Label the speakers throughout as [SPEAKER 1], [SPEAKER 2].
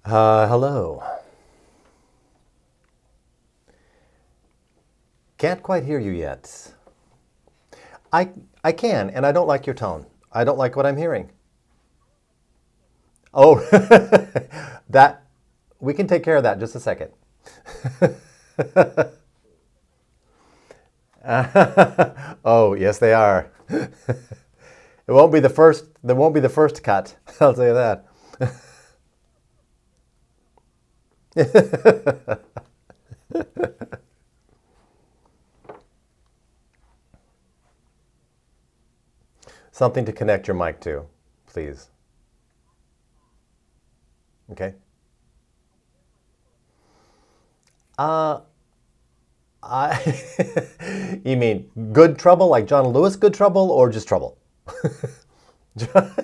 [SPEAKER 1] Hello. Can't quite hear you yet. I can, and I don't like your tone. I don't like what I'm hearing. Oh, that we can take care of that in just a second. Oh, yes, they are. It won't be the first. There won't be the first cut. I'll tell you that. Something to connect your mic to, please. Okay. Uh, I. You mean good trouble, like John Lewis good trouble, or just trouble?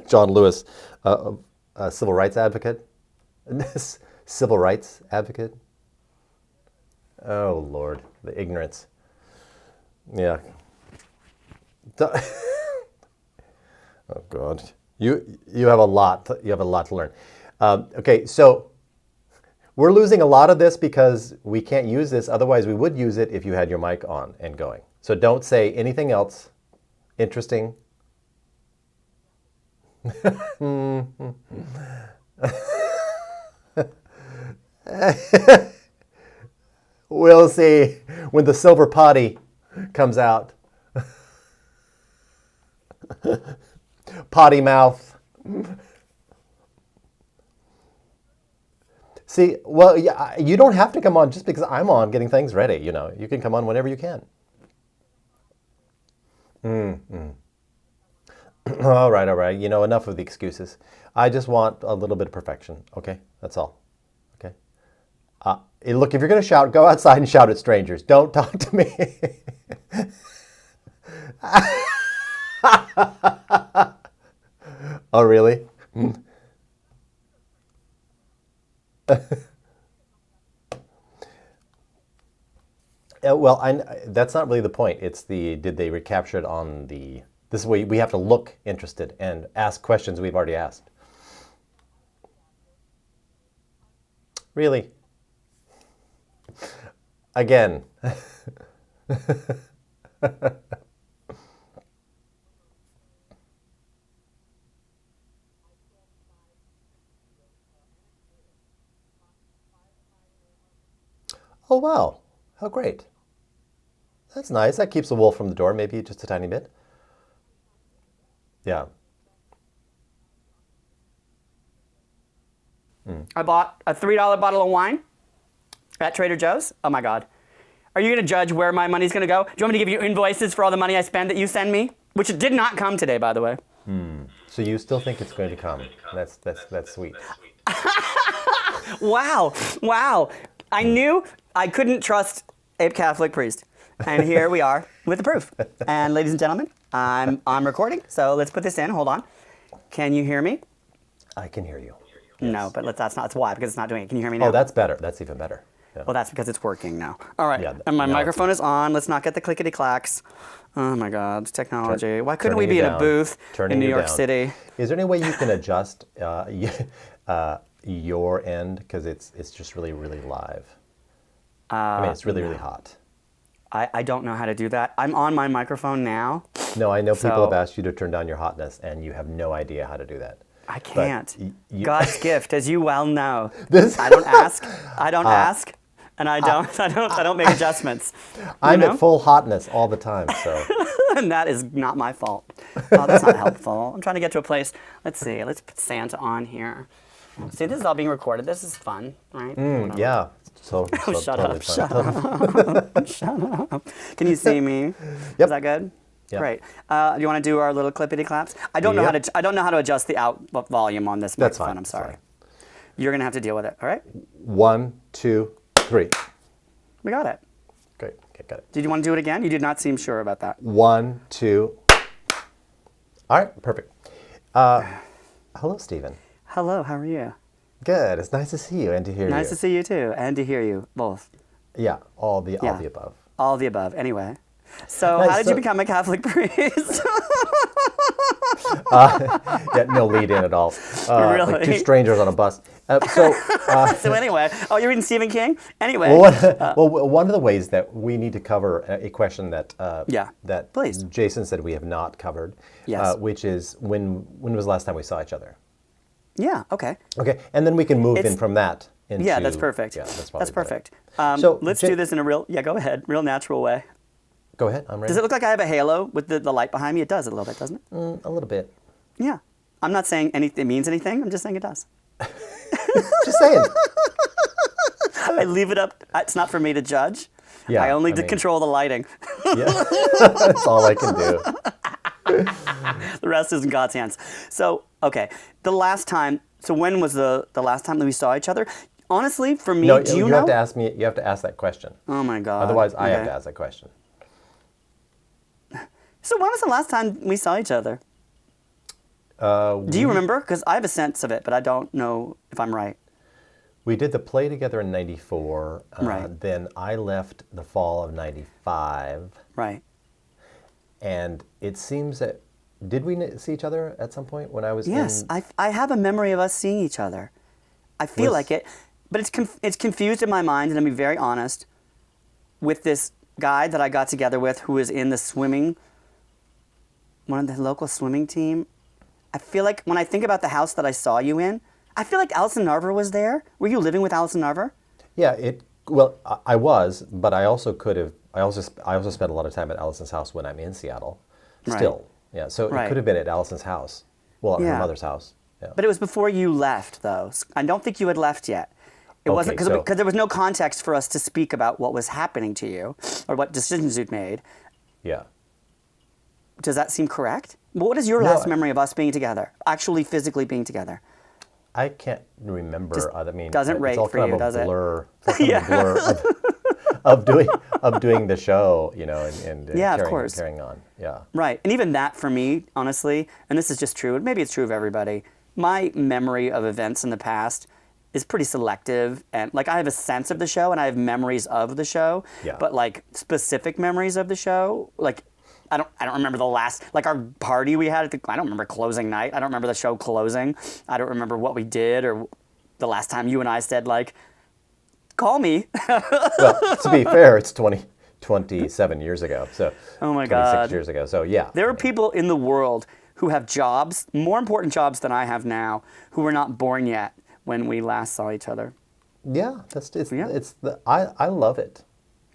[SPEAKER 1] John Lewis, a civil rights advocate? Civil rights advocate? Oh, Lord, the ignorance. Yeah. Oh God, you have a lot. You have a lot to learn. Okay, so we're losing a lot of this because we can't use this. Otherwise, we would use it if you had your mic on and going. So don't say anything else interesting. We'll see when the silver potty comes out. Potty mouth. See, well, yeah, you don't have to come on just because I'm on getting things ready. You know, you can come on whenever you can. All right, all right. You know, enough of the excuses. I just want a little bit of perfection. Okay, that's all. Okay. Look, if you're going to shout, go outside and shout at strangers. Don't talk to me. Oh, really? Well, that's not really the point. It's did they recapture it on the, this is where we have to look interested and ask questions we've already asked. Really? Again. Oh, wow. How great. That's nice. That keeps the wolf from the door, maybe just a tiny bit. Yeah.
[SPEAKER 2] I bought a $3 bottle of wine at Trader Joe's. Oh my God. Are you going to judge where my money's going to go? Do you want me to give you invoices for all the money I spend that you send me? Which did not come today, by the way.
[SPEAKER 1] So you still think it's going to come? That's sweet.
[SPEAKER 2] Wow. Wow. I knew I couldn't trust a Catholic priest. And here we are with the proof. And ladies and gentlemen, I'm recording. So let's put this in. Hold on. Can you hear me?
[SPEAKER 1] I can hear you.
[SPEAKER 2] No, but that's why, because it's not doing it. Can you hear me now?
[SPEAKER 1] Oh, that's better. That's even better. Yeah.
[SPEAKER 2] Well, that's because it's working now. All right.
[SPEAKER 1] Yeah,
[SPEAKER 2] And my
[SPEAKER 1] now
[SPEAKER 2] microphone is on. Let's not get the clickety clacks. Oh my God, technology. Why couldn't we
[SPEAKER 1] Turning
[SPEAKER 2] be
[SPEAKER 1] you
[SPEAKER 2] in a
[SPEAKER 1] down.
[SPEAKER 2] booth
[SPEAKER 1] Turning
[SPEAKER 2] in New
[SPEAKER 1] you
[SPEAKER 2] York
[SPEAKER 1] down.
[SPEAKER 2] City?
[SPEAKER 1] Is there any way you can adjust your end, because it's just really, really live? I mean, it's really, really hot.
[SPEAKER 2] I don't know how to do that. I'm on my microphone now.
[SPEAKER 1] No, I know people
[SPEAKER 2] So-
[SPEAKER 1] have asked you to turn down your hotness, and you have no idea how to do that.
[SPEAKER 2] I can't.
[SPEAKER 1] you-
[SPEAKER 2] God's gift, as you well know.
[SPEAKER 1] This-
[SPEAKER 2] I don't ask. I don't ask, and I don't make adjustments.
[SPEAKER 1] I'm
[SPEAKER 2] know?
[SPEAKER 1] at full hotness all the time, so.
[SPEAKER 2] And that is not my fault. Oh, that's not helpful. I'm trying to get to a place. Let's see. Let's put Santa on here. See, this is all being recorded. This is fun, right? Whatever.
[SPEAKER 1] Yeah. So
[SPEAKER 2] Shut
[SPEAKER 1] totally
[SPEAKER 2] up,
[SPEAKER 1] fine.
[SPEAKER 2] shut up. Can you see me?
[SPEAKER 1] Yep.
[SPEAKER 2] Is that good?
[SPEAKER 1] Yep.
[SPEAKER 2] Great. Do you want to do our little clippity claps? I don't know how
[SPEAKER 1] Yep.
[SPEAKER 2] to. I don't know how to adjust the out volume on this
[SPEAKER 1] That's
[SPEAKER 2] microphone.
[SPEAKER 1] fine.
[SPEAKER 2] I'm
[SPEAKER 1] That's
[SPEAKER 2] sorry.
[SPEAKER 1] fine.
[SPEAKER 2] You're gonna have to deal with it. All right.
[SPEAKER 1] 1, 2, 3.
[SPEAKER 2] We got it.
[SPEAKER 1] Great. Okay, got it.
[SPEAKER 2] Did you want to do it again? You did not seem sure about that.
[SPEAKER 1] 1, 2. All right, perfect. Hello, Stephen.
[SPEAKER 2] Hello. How are you?
[SPEAKER 1] Good. It's nice to see you and to hear you.
[SPEAKER 2] Nice to see you too, and to hear you both.
[SPEAKER 1] Yeah, all the
[SPEAKER 2] Yeah.
[SPEAKER 1] above.
[SPEAKER 2] All the above. Anyway. So,
[SPEAKER 1] Nice,
[SPEAKER 2] how did you
[SPEAKER 1] so-
[SPEAKER 2] become a Catholic priest?
[SPEAKER 1] Yeah, no lead in at all. Like
[SPEAKER 2] Really?
[SPEAKER 1] two strangers on a bus.
[SPEAKER 2] So anyway, oh, you're reading Stephen King? Anyway.
[SPEAKER 1] One of the ways that we need to cover a question that
[SPEAKER 2] Yeah,
[SPEAKER 1] that
[SPEAKER 2] please.
[SPEAKER 1] Jason said we have not covered,
[SPEAKER 2] Yes.
[SPEAKER 1] which is when was the last time we saw each other?
[SPEAKER 2] Yeah, okay.
[SPEAKER 1] Okay, and then we can move in
[SPEAKER 2] It's-
[SPEAKER 1] from that into
[SPEAKER 2] Yeah, that's perfect.
[SPEAKER 1] Yeah, that's
[SPEAKER 2] That's
[SPEAKER 1] better.
[SPEAKER 2] perfect.
[SPEAKER 1] So,
[SPEAKER 2] Let's
[SPEAKER 1] Jay-
[SPEAKER 2] do this in a real, go ahead, real natural way.
[SPEAKER 1] Go ahead, I'm ready.
[SPEAKER 2] Does it look like I have a halo with the light behind me? It does a little bit, doesn't it?
[SPEAKER 1] A little bit.
[SPEAKER 2] Yeah. I'm not saying it means anything. I'm just saying it does.
[SPEAKER 1] Just saying.
[SPEAKER 2] I leave it up. It's not for me to judge.
[SPEAKER 1] Yeah,
[SPEAKER 2] I only
[SPEAKER 1] I mean-
[SPEAKER 2] control the lighting.
[SPEAKER 1] Yeah, that's all I can do.
[SPEAKER 2] The rest is in God's hands. So, okay. The last time, so when was the last time that we saw each other? Honestly, for me,
[SPEAKER 1] No,
[SPEAKER 2] do you
[SPEAKER 1] you
[SPEAKER 2] know?
[SPEAKER 1] have to ask me. You have to ask that question.
[SPEAKER 2] Oh my God.
[SPEAKER 1] Otherwise, I have
[SPEAKER 2] Okay.
[SPEAKER 1] to ask that question.
[SPEAKER 2] So when was the last time we saw each other? Do you remember? Because I have a sense of it, but I don't know if I'm right.
[SPEAKER 1] We did the play together in '94.
[SPEAKER 2] Right.
[SPEAKER 1] Then I left the fall of '95,
[SPEAKER 2] Right.
[SPEAKER 1] and it seems that did we see each other at some point when I was
[SPEAKER 2] Yes,
[SPEAKER 1] in?
[SPEAKER 2] I have a memory of us seeing each other. I feel
[SPEAKER 1] Was-
[SPEAKER 2] like it, but it's confused in my mind, and I'm being very honest, with this guy that I got together with who was in the swimming, one of the local swimming team. I feel like when I think about the house that I saw you in, I feel like Alison Narver was there. Were you living with Alison Narver?
[SPEAKER 1] Yeah. Well, I was, but I also could have. I also spent a lot of time at Allison's house when I'm in Seattle.
[SPEAKER 2] Right.
[SPEAKER 1] Still. Yeah. So
[SPEAKER 2] Right.
[SPEAKER 1] it could have been at Allison's house. Well, at her
[SPEAKER 2] Yeah.
[SPEAKER 1] mother's house. Yeah.
[SPEAKER 2] But it was before you left, though. I don't think you had left yet. It
[SPEAKER 1] Okay,
[SPEAKER 2] wasn't
[SPEAKER 1] so-
[SPEAKER 2] because there was no context for us to speak about what was happening to you or what decisions you'd made.
[SPEAKER 1] Yeah.
[SPEAKER 2] Does that seem correct? What is your
[SPEAKER 1] No,
[SPEAKER 2] last
[SPEAKER 1] I-
[SPEAKER 2] meof us being together, actually physically being together?
[SPEAKER 1] I can't remember.
[SPEAKER 2] Just
[SPEAKER 1] I mean,
[SPEAKER 2] doesn't
[SPEAKER 1] it's
[SPEAKER 2] rate
[SPEAKER 1] all
[SPEAKER 2] for
[SPEAKER 1] kind
[SPEAKER 2] you,
[SPEAKER 1] of a
[SPEAKER 2] does it?
[SPEAKER 1] blur. It's all kind of a blur of doing the show, and
[SPEAKER 2] Yeah, of
[SPEAKER 1] carrying,
[SPEAKER 2] course.
[SPEAKER 1] carrying on. Yeah.
[SPEAKER 2] Right. And even that for me, honestly, and this is just true, and maybe it's true of everybody, my memory of events in the past is pretty selective. And like I have a sense of the show and I have memories of the show.
[SPEAKER 1] Yeah.
[SPEAKER 2] But like specific memories of the show, like I don't remember the last, like our party we had I don't remember closing night. I don't remember the show closing. I don't remember what we did or the last time you and I said like, call me.
[SPEAKER 1] Well, to be fair, it's 27 years ago. So
[SPEAKER 2] Oh my
[SPEAKER 1] 26
[SPEAKER 2] God.
[SPEAKER 1] years ago. So yeah.
[SPEAKER 2] There are people in the world who have jobs, more important jobs than I have now, who were not born yet when we last saw each other.
[SPEAKER 1] Yeah,
[SPEAKER 2] Yeah.
[SPEAKER 1] I love it.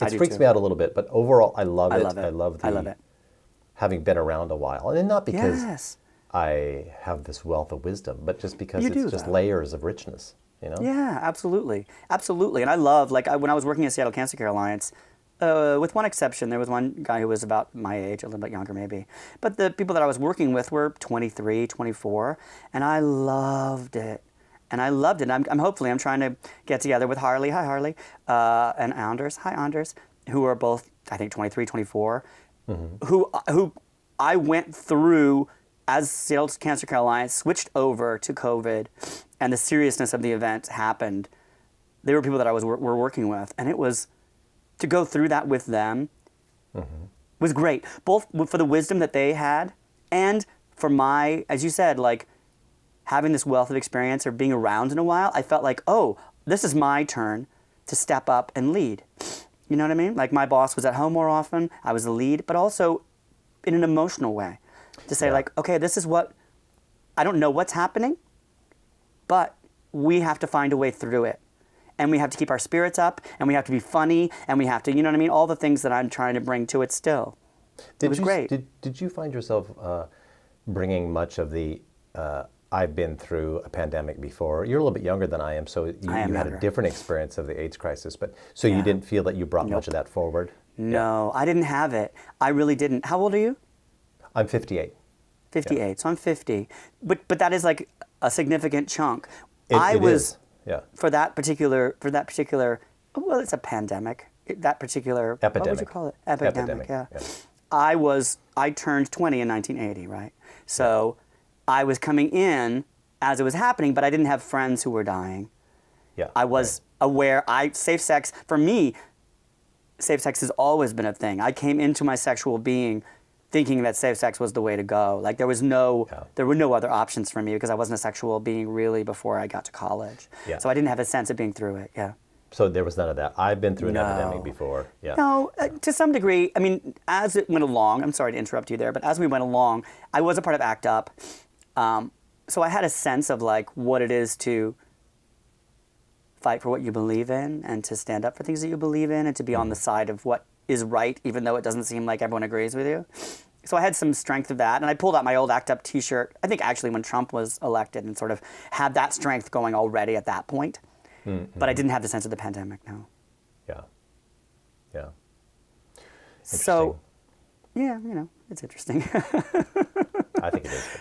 [SPEAKER 2] I
[SPEAKER 1] It
[SPEAKER 2] do
[SPEAKER 1] freaks
[SPEAKER 2] too.
[SPEAKER 1] me out a little bit, but overall I love it.
[SPEAKER 2] love it.
[SPEAKER 1] I love
[SPEAKER 2] I love it.
[SPEAKER 1] having been around a while. And not because
[SPEAKER 2] Yes.
[SPEAKER 1] I have this wealth of wisdom, but just because
[SPEAKER 2] You
[SPEAKER 1] it's
[SPEAKER 2] do,
[SPEAKER 1] just
[SPEAKER 2] though.
[SPEAKER 1] layers of richness,
[SPEAKER 2] Yeah, absolutely. Absolutely. And I love, like, when I was working at Seattle Cancer Care Alliance, with one exception, there was one guy who was about my age, a little bit younger maybe. But the people that I was working with were 23, 24, and I loved it. And I loved it. I'm hopefully, I'm trying to get together with Harley, hi Harley, and Anders, hi Anders, who are both, I think, 23, 24, who I went through as Seattle Cancer Care Alliance switched over to COVID and the seriousness of the event happened. They were people that I were working with, and it was to go through that with them was great, both for the wisdom that they had and for my, as you said, like having this wealth of experience or being around in a while. I felt like, oh, this is my turn to step up and lead. You know what I mean? Like my boss was at home more often. I was the lead, but also in an emotional way to say
[SPEAKER 1] Yeah.
[SPEAKER 2] like, okay, this is what, I don't know what's happening, but we have to find a way through it. And we have to keep our spirits up, and we have to be funny, and we have to, you know what I mean? All the things that I'm trying to bring to it still. It was great.
[SPEAKER 1] Did you find yourself bringing much of the I've been through a pandemic before? You're a little bit younger than I am, so you
[SPEAKER 2] I am
[SPEAKER 1] had a
[SPEAKER 2] younger.
[SPEAKER 1] different experience of the AIDS crisis. But so you
[SPEAKER 2] Yeah.
[SPEAKER 1] didn't feel that you brought much of that forward?
[SPEAKER 2] No, I didn't have it. I really didn't. How old are you?
[SPEAKER 1] I'm 58.
[SPEAKER 2] 58. So I'm 50. But that is like a significant chunk.
[SPEAKER 1] It is. Yeah.
[SPEAKER 2] For that particular, well, it's a pandemic. That particular, what would you
[SPEAKER 1] Epidemic.
[SPEAKER 2] call it? Epidemic,
[SPEAKER 1] Epidemic,
[SPEAKER 2] yeah.
[SPEAKER 1] yeah.
[SPEAKER 2] I turned 20 in 1980, right? So I was coming in as it was happening, but I didn't have friends who were dying.
[SPEAKER 1] Yeah.
[SPEAKER 2] I was aware, safe sex, for me, safe sex has always been a thing. I came into my sexual being thinking that safe sex was the way to go. Like there were no other options for me because I wasn't a sexual being really before I got to college.
[SPEAKER 1] Yeah.
[SPEAKER 2] So I didn't have a sense of being through it. Yeah.
[SPEAKER 1] So there was none of that. I've been through an
[SPEAKER 2] No.
[SPEAKER 1] epidemic before. Yeah.
[SPEAKER 2] No, to some degree. I mean, as it went along, I'm sorry to interrupt you there, but as we went along, I was a part of ACT UP. So I had a sense of like what it is to fight for what you believe in and to stand up for things that you believe in and to be on the side of what is right, even though it doesn't seem like everyone agrees with you. So I had some strength of that, and I pulled out my old ACT UP t-shirt, I think actually when Trump was elected, and sort of had that strength going already at that point. But I didn't have the sense of the pandemic, no.
[SPEAKER 1] Yeah. Yeah.
[SPEAKER 2] So, yeah, it's interesting.
[SPEAKER 1] I think it is.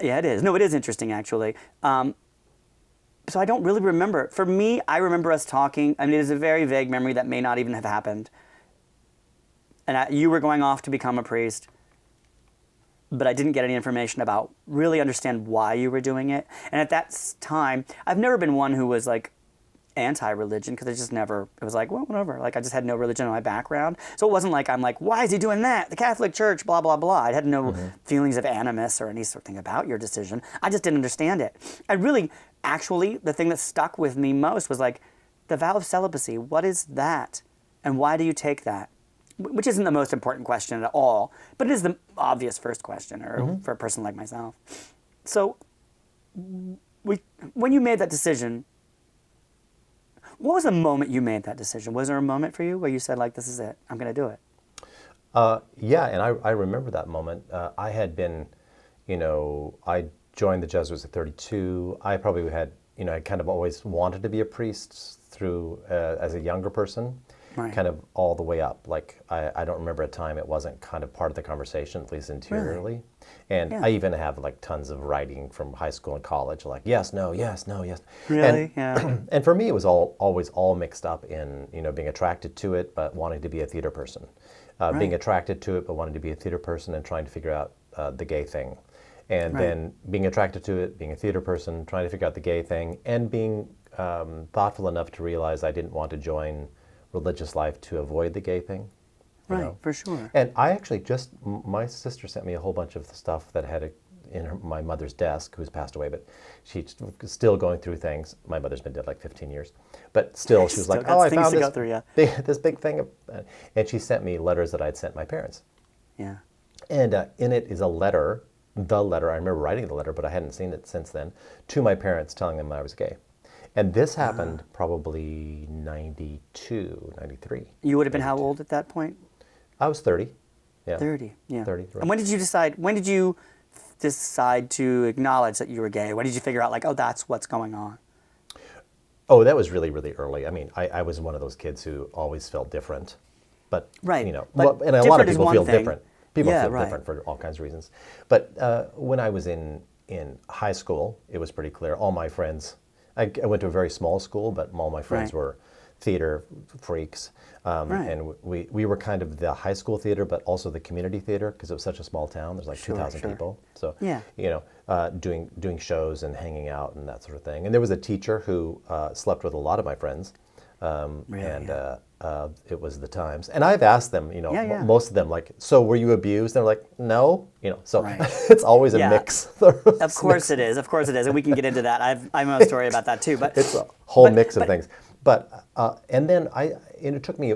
[SPEAKER 2] Yeah, it is. No, it is interesting, actually. So I don't really remember. For me, I remember us talking. I mean, it is a very vague memory that may not even have happened. And you were going off to become a priest, but I didn't get any information about really understand why you were doing it. And at that time, I've never been one who was like anti-religion because it was like, well, whatever. Like I just had no religion in my background. So it wasn't like I'm like, why is he doing that? The Catholic Church, blah, blah, blah. I had no feelings of animus or any sort of thing about your decision. I just didn't understand it. I really, actually, the thing that stuck with me most was like, the vow of celibacy, what is that? And why do you take that? Which isn't the most important question at all, but it is the obvious first question for a person like myself. So when you made that decision, what was the moment you made that decision? Was there a moment for you where you said, like, this is it, I'm going to do it?
[SPEAKER 1] Yeah, and I remember that moment. I had been, I joined the Jesuits at 32. I probably had, I kind of always wanted to be a priest through, as a younger person,
[SPEAKER 2] Right.
[SPEAKER 1] kind of all the way up. Like, I don't remember a time it wasn't kind of part of the conversation, at least interiorly. And
[SPEAKER 2] Yeah.
[SPEAKER 1] I even have like tons of writing from high school and college, like, yes, no, yes, no, yes.
[SPEAKER 2] Really?
[SPEAKER 1] And,
[SPEAKER 2] Yeah.
[SPEAKER 1] and for me, it was always all mixed up in, being attracted to it, but wanting to be a theater person. Being attracted to it, but wanting to be a theater person and trying to figure out the gay thing. And then being attracted to it, being a theater person, trying to figure out the gay thing, and being thoughtful enough to realize I didn't want to join religious life to avoid the gay thing.
[SPEAKER 2] Right, for sure.
[SPEAKER 1] And I actually my sister sent me a whole bunch of the stuff that had my mother's desk, who's passed away, but she's still going through things. My mother's been dead like 15 years. But still, she was
[SPEAKER 2] Still
[SPEAKER 1] like,
[SPEAKER 2] got
[SPEAKER 1] oh, I
[SPEAKER 2] things
[SPEAKER 1] found
[SPEAKER 2] to go through, yeah.
[SPEAKER 1] this big thing. And she sent me letters that I'd sent my parents.
[SPEAKER 2] Yeah.
[SPEAKER 1] And in it is a letter, I remember writing the letter, but I hadn't seen it since then, to my parents telling them I was gay. And this happened probably 92, 93.
[SPEAKER 2] You would have been how old at that point?
[SPEAKER 1] I was 30. Yeah.
[SPEAKER 2] 30, yeah.
[SPEAKER 1] 30.
[SPEAKER 2] And when did you decide to acknowledge that you were gay? When did you figure out, like, oh, that's what's going on?
[SPEAKER 1] Oh, that was really, really early. I mean, I was one of those kids who always felt different. But,
[SPEAKER 2] Right.
[SPEAKER 1] But and a lot
[SPEAKER 2] different
[SPEAKER 1] of
[SPEAKER 2] is
[SPEAKER 1] people
[SPEAKER 2] one
[SPEAKER 1] feel
[SPEAKER 2] thing.
[SPEAKER 1] different. People
[SPEAKER 2] Yeah,
[SPEAKER 1] feel
[SPEAKER 2] right.
[SPEAKER 1] different for all kinds of reasons. But when I was in high school, it was pretty clear. All my friends, I went to a very small school, but all my friends
[SPEAKER 2] Right.
[SPEAKER 1] were theater freaks.
[SPEAKER 2] Right.
[SPEAKER 1] And we were kind of the high school theater, but also the community theater, because it was such a small town. There's like
[SPEAKER 2] Sure,
[SPEAKER 1] 2,000
[SPEAKER 2] sure.
[SPEAKER 1] people. So,
[SPEAKER 2] Yeah.
[SPEAKER 1] doing shows and hanging out and that sort of thing. And there was a teacher who slept with a lot of my friends.
[SPEAKER 2] Really,
[SPEAKER 1] And
[SPEAKER 2] yeah.
[SPEAKER 1] it was the times. And I've asked them,
[SPEAKER 2] Yeah.
[SPEAKER 1] most of them, like, so were you abused? And they're like, no. So
[SPEAKER 2] Right.
[SPEAKER 1] it's always a
[SPEAKER 2] Yeah.
[SPEAKER 1] mix.
[SPEAKER 2] Of course it is. Of course it is. And we can get into that. I know a story about that too. But
[SPEAKER 1] It's a whole
[SPEAKER 2] but-
[SPEAKER 1] mix of
[SPEAKER 2] but-
[SPEAKER 1] things. But and then it took me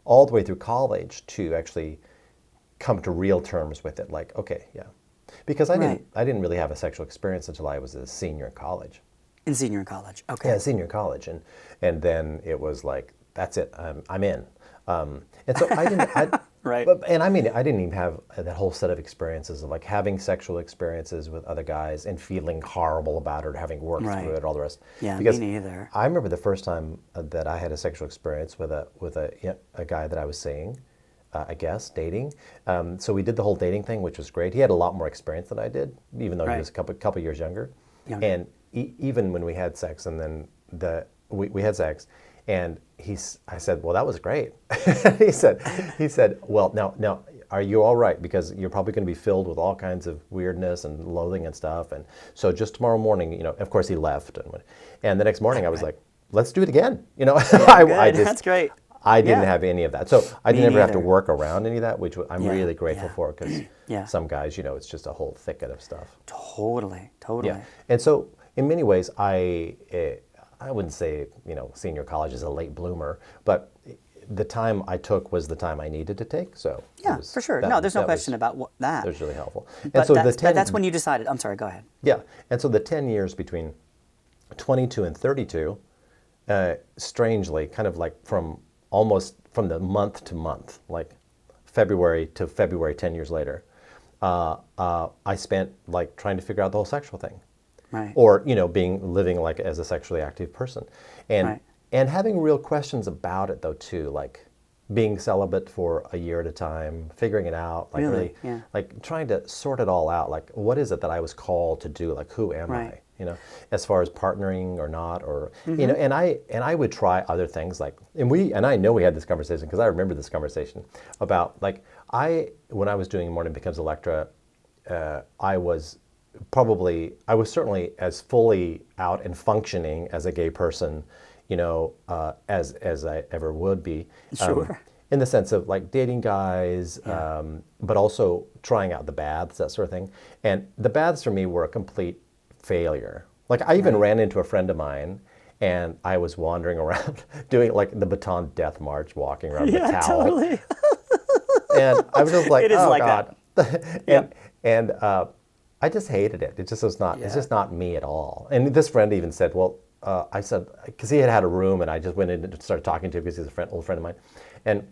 [SPEAKER 1] all the way through college to actually come to real terms with it. Like, okay, yeah, because
[SPEAKER 2] Right.
[SPEAKER 1] I didn't really have a sexual experience until I was a senior in college.
[SPEAKER 2] In senior college. Okay.
[SPEAKER 1] Yeah, senior college, and then it was like, that's it, I'm in. And so I didn't.
[SPEAKER 2] Right.
[SPEAKER 1] And I mean, I didn't even have that whole set of experiences of like having sexual experiences with other guys and feeling horrible about it, having worked
[SPEAKER 2] Right.
[SPEAKER 1] through it, all the rest.
[SPEAKER 2] Yeah, me
[SPEAKER 1] because
[SPEAKER 2] neither.
[SPEAKER 1] I remember the first time that I had a sexual experience with a guy that I was seeing, I guess, dating. So we did the whole dating thing, which was great. He had a lot more experience than I did, even though he
[SPEAKER 2] Right.
[SPEAKER 1] was a couple years younger.
[SPEAKER 2] Younger.
[SPEAKER 1] And even when we had sex, and then we had sex, and I said, well, that was great. he said, well, now, are you all right? Because you're probably going to be filled with all kinds of weirdness and loathing and stuff. And so just tomorrow morning, of course he left. And the next morning I was like, let's do it again.
[SPEAKER 2] Good. That's great.
[SPEAKER 1] I didn't
[SPEAKER 2] Yeah.
[SPEAKER 1] have any of that. So I
[SPEAKER 2] Me
[SPEAKER 1] didn't ever have to
[SPEAKER 2] neither.
[SPEAKER 1] work around any of that, which I'm
[SPEAKER 2] Yeah,
[SPEAKER 1] really grateful
[SPEAKER 2] yeah.
[SPEAKER 1] for because
[SPEAKER 2] Yeah.
[SPEAKER 1] some guys, it's just a whole thicket of stuff.
[SPEAKER 2] Totally.
[SPEAKER 1] Yeah. And so in many ways, I wouldn't say, senior college is a late bloomer, but the time I took was the time I needed to take. So
[SPEAKER 2] Yeah, for sure. No, there's no question about that.
[SPEAKER 1] That was really helpful. And
[SPEAKER 2] But
[SPEAKER 1] so
[SPEAKER 2] that's when you decided. I'm sorry. Go ahead.
[SPEAKER 1] yeah. And so the 10 years between 22 and 32, strangely, kind of like from the month to month, like February to February 10 years later, I spent like trying to figure out the whole sexual thing.
[SPEAKER 2] Right.
[SPEAKER 1] Or, living like as a sexually active person. And
[SPEAKER 2] Right.
[SPEAKER 1] and having real questions about it though too, like being celibate for a year at a time, figuring it out, like
[SPEAKER 2] Really? Yeah.
[SPEAKER 1] like trying to sort it all out. Like what is it that I was called to do? Like who am
[SPEAKER 2] Right.
[SPEAKER 1] I? As far as partnering or not, or and I would try other things like and I know we had this conversation because I remember this conversation about like when I was doing Morning Becomes Electra, I was certainly as fully out and functioning as a gay person, as I ever would be.
[SPEAKER 2] Sure.
[SPEAKER 1] In the sense of like dating guys,
[SPEAKER 2] Yeah.
[SPEAKER 1] but also trying out the baths, that sort of thing. And the baths for me were a complete failure. Like I even ran into a friend of mine and I was wandering around doing like the Baton Death March, walking around with a
[SPEAKER 2] Yeah,
[SPEAKER 1] towel.
[SPEAKER 2] totally.
[SPEAKER 1] And I was just like,
[SPEAKER 2] It is
[SPEAKER 1] oh
[SPEAKER 2] like
[SPEAKER 1] God. and I just hated it. It just was not. It's
[SPEAKER 2] Yeah.
[SPEAKER 1] just not me at all. And this friend even said, "Well," I said, because he had a room, and I just went in and started talking to him because he's old friend of mine, and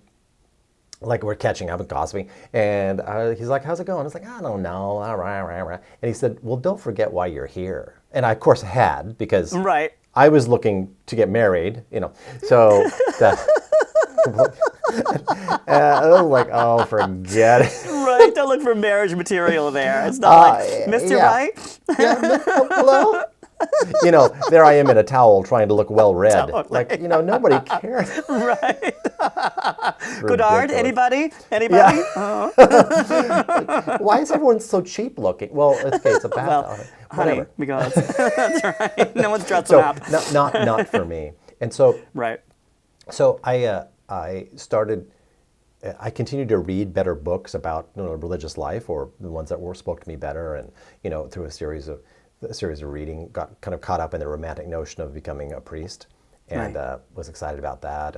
[SPEAKER 1] like we're catching up and gossiping, and he's like, "How's it going?" I was like, "I don't know," and he said, "Well, don't forget why you're here." And I, of course, had because
[SPEAKER 2] Right.
[SPEAKER 1] I was looking to get married, so that. I was like, oh, forget it.
[SPEAKER 2] Right. Don't look for marriage material there. It's not like Mr.
[SPEAKER 1] yeah.
[SPEAKER 2] Right.
[SPEAKER 1] Yeah, hello? There I am in a towel trying to look well read.
[SPEAKER 2] Totally.
[SPEAKER 1] Like, nobody cares.
[SPEAKER 2] Right. Godard.
[SPEAKER 1] Ridiculous.
[SPEAKER 2] Anybody? Anybody?
[SPEAKER 1] Why is everyone so cheap looking? Well, it's a bath.
[SPEAKER 2] Well, honey,
[SPEAKER 1] Whatever.
[SPEAKER 2] because that's right. No one's dressing
[SPEAKER 1] So
[SPEAKER 2] up.
[SPEAKER 1] not for me. And so
[SPEAKER 2] Right.
[SPEAKER 1] I started. I continued to read better books about religious life, or the ones that spoke to me better, and through a series of reading, got kind of caught up in the romantic notion of becoming a priest, and
[SPEAKER 2] Right.
[SPEAKER 1] was excited about that,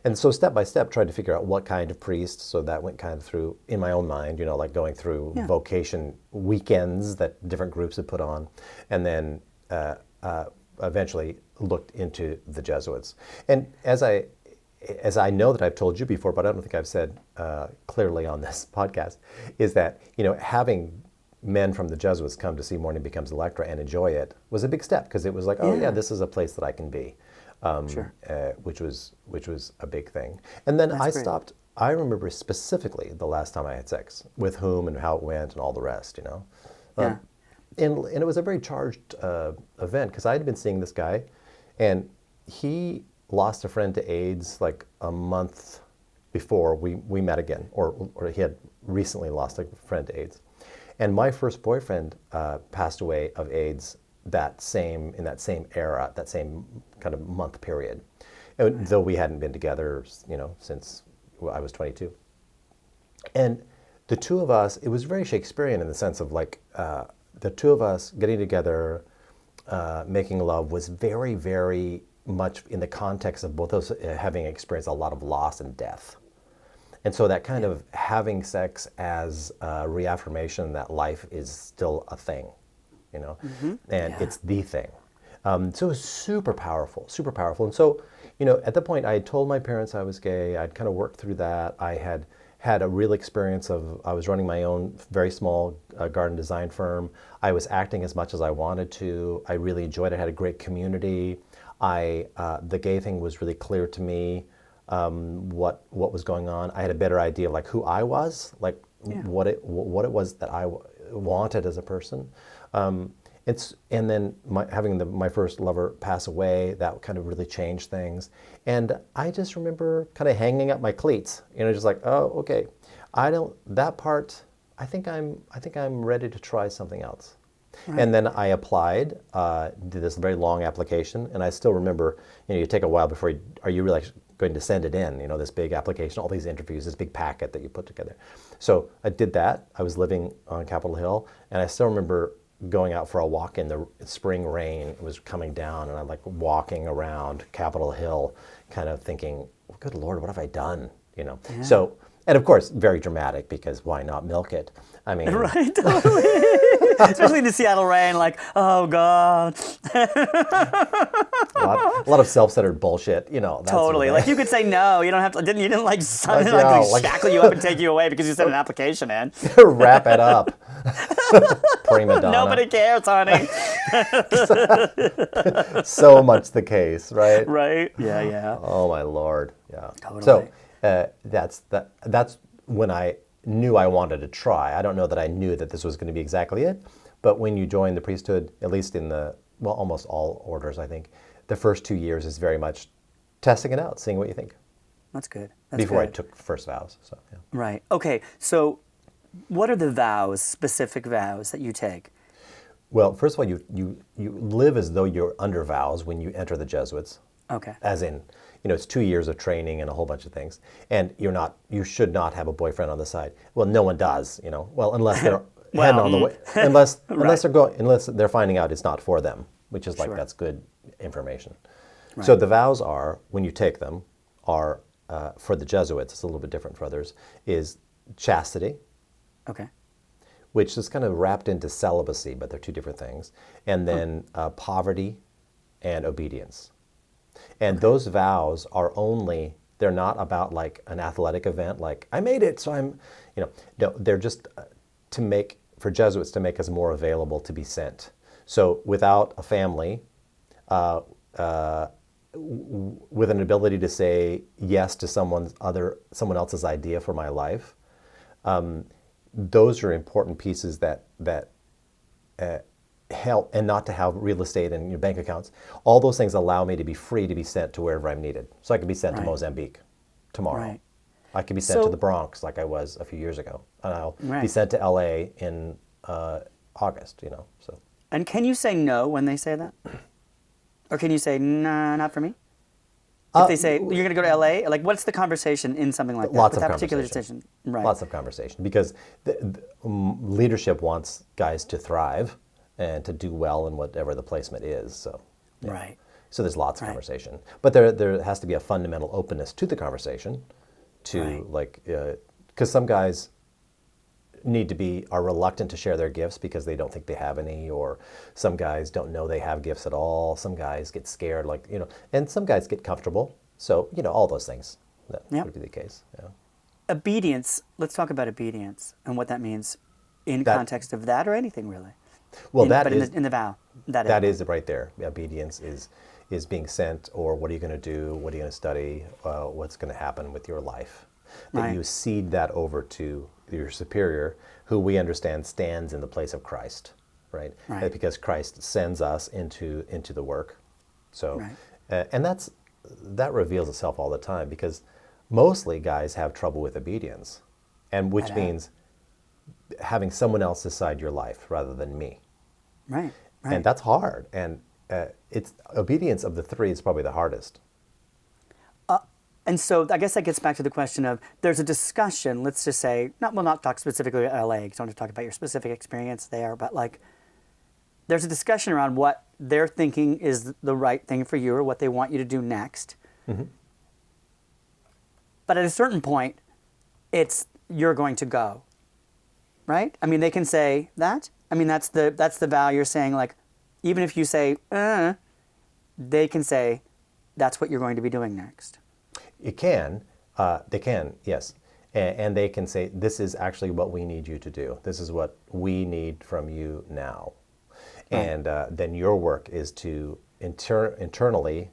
[SPEAKER 1] and so step by step tried to figure out what kind of priest. So that went kind of through in my own mind, like going through
[SPEAKER 2] Yeah.
[SPEAKER 1] vocation weekends that different groups had put on, and then eventually looked into the Jesuits. And as I know that I've told you before, but I don't think I've said clearly on this podcast, is that having men from the Jesuits come to see Morning Becomes Electra and enjoy it was a big step, because it was like, oh yeah, this is a place that I can be,
[SPEAKER 2] Sure.
[SPEAKER 1] which was a big thing. And then I
[SPEAKER 2] great.
[SPEAKER 1] stopped. I remember specifically the last time I had sex, with whom and how it went and all the rest.
[SPEAKER 2] Yeah.
[SPEAKER 1] And it was a very charged event, because I had been seeing this guy, and he lost a friend to AIDS like a month before we met again, or he had recently lost a friend to AIDS. And my first boyfriend passed away of AIDS in that same era, that same kind of month period, and though we hadn't been together, since I was 22. And the two of us, it was very Shakespearean in the sense of like the two of us getting together, making love was very, very much in the context of both of us having experienced a lot of loss and death. And so that kind of having sex as a reaffirmation that life is still a thing, and it's the thing. So it was super powerful, super powerful. And so, at the point I had told my parents I was gay. I'd kind of worked through that. I had a real experience I was running my own very small garden design firm. I was acting as much as I wanted to. I really enjoyed it. I had a great community. The gay thing was really clear to me. What was going on. I had a better idea of like who I was, like what it was that I wanted as a person. And then having my first lover pass away, that kind of really changed things. And I just remember kind of hanging up my cleats, just like, oh, okay, that part. I think I'm ready to try something else. Right. And then I applied, did this very long application, and I still remember, you take a while before are you really going to send it in, this big application, all these interviews, this big packet that you put together. So I did that. I was living on Capitol Hill, and I still remember going out for a walk in the spring rain. It was coming down, and I'm like walking around Capitol Hill, kind of thinking, good Lord, what have I done? So, and of course, very dramatic, because why not milk it? I mean,
[SPEAKER 2] Right, totally. Especially in the Seattle rain, like, oh God.
[SPEAKER 1] a lot of self-centered bullshit, that sort of
[SPEAKER 2] Totally.
[SPEAKER 1] thing.
[SPEAKER 2] Like you could say no. You don't have to. You didn't like suddenly
[SPEAKER 1] yeah,
[SPEAKER 2] like shackle you up and take you away because you sent an application in.
[SPEAKER 1] Wrap it up. Prima donna.
[SPEAKER 2] Nobody cares, honey.
[SPEAKER 1] So much the case, right?
[SPEAKER 2] Right? Yeah, yeah.
[SPEAKER 1] Oh my Lord, yeah.
[SPEAKER 2] Totally.
[SPEAKER 1] So that's when I knew I wanted to try. I don't know that I knew that this was going to be exactly it, but when you join the priesthood, at least in almost all orders, I think, the first 2 years is very much testing it out, seeing what you think.
[SPEAKER 2] That's good. That's
[SPEAKER 1] Before I
[SPEAKER 2] good.
[SPEAKER 1] took first vows, so yeah.
[SPEAKER 2] Right. Okay. So, what are the vows, specific vows that you take?
[SPEAKER 1] Well, first of all, you live as though you're under vows when you enter the Jesuits.
[SPEAKER 2] Okay.
[SPEAKER 1] As in, it's 2 years of training and a whole bunch of things, and you should not have a boyfriend on the side. Well, no one does, Well, unless they're heading on the way, unless they're finding out it's not for them, which is like
[SPEAKER 2] Sure.
[SPEAKER 1] that's good information.
[SPEAKER 2] Right.
[SPEAKER 1] So the vows are, when you take them, are for the Jesuits. It's a little bit different for others. Is chastity,
[SPEAKER 2] Okay.
[SPEAKER 1] which is kind of wrapped into celibacy, but they're two different things, and then poverty and obedience. And those vows they're not about like an athletic event, like I made it, so I'm, no, they're just for Jesuits to make us more available to be sent. So without a family, with an ability to say yes to someone else's idea for my life, those are important pieces that help, and not to have real estate and your bank accounts. All those things allow me to be free to be sent to wherever I'm needed. So I could be sent to
[SPEAKER 2] Right.
[SPEAKER 1] Mozambique tomorrow.
[SPEAKER 2] Right.
[SPEAKER 1] I could be sent to
[SPEAKER 2] So-
[SPEAKER 1] the Bronx like I was a few years ago. And I'll be
[SPEAKER 2] Right.
[SPEAKER 1] sent to LA in August, so.
[SPEAKER 2] And can you say no when they say that? Or can you say, nah, not for me? If they say, you're going to go to LA, like what's the conversation in something like that?
[SPEAKER 1] Lots
[SPEAKER 2] with
[SPEAKER 1] of
[SPEAKER 2] that particular
[SPEAKER 1] conversation.
[SPEAKER 2] decision? Right.
[SPEAKER 1] Lots of conversation, because leadership wants guys to thrive and to do well in whatever the placement is. So, yeah.
[SPEAKER 2] Right.
[SPEAKER 1] So there's lots of
[SPEAKER 2] Right.
[SPEAKER 1] conversation, but there has to be a fundamental openness to the conversation,
[SPEAKER 2] Right.
[SPEAKER 1] because some guys are reluctant to share their gifts because they don't think they have any, or some guys don't know they have gifts at all. Some guys get scared, and some guys get comfortable. So, all those things, that
[SPEAKER 2] Yep.
[SPEAKER 1] would be the case. Yeah.
[SPEAKER 2] Obedience. Let's talk about obedience and what that means in
[SPEAKER 1] That-
[SPEAKER 2] context of that or anything really.
[SPEAKER 1] Well,
[SPEAKER 2] In the vow.
[SPEAKER 1] that is right there. Obedience is being sent, or what are you going to do? What are you going to study? What's going to happen with your life? That
[SPEAKER 2] Right.
[SPEAKER 1] you cede that over to your superior, who we understand stands in the place of Christ, right?
[SPEAKER 2] Right.
[SPEAKER 1] Because Christ sends us into the work. So,
[SPEAKER 2] Right.
[SPEAKER 1] and that reveals itself all the time, because mostly guys have trouble with obedience, and which
[SPEAKER 2] Right.
[SPEAKER 1] means having someone else decide your life rather than me.
[SPEAKER 2] Right. Right.
[SPEAKER 1] And that's hard. And it's obedience of the three is probably the hardest.
[SPEAKER 2] And so I guess that gets back to the question of there's a discussion, let's just say, we'll not talk specifically about LA, because I don't want to talk about your specific experience there, but like there's a discussion around what they're thinking is the right thing for you or what they want you to do next.
[SPEAKER 1] Mm-hmm.
[SPEAKER 2] But at a certain point, you're going to go, right? I mean, they can say that. I mean, that's the vow you're saying, like, even if you say, they can say that's what you're going to be doing next.
[SPEAKER 1] They can, yes. And they can say, this is actually what we need you to do. This is what we need from you now.
[SPEAKER 2] Right.
[SPEAKER 1] And then your work is to internally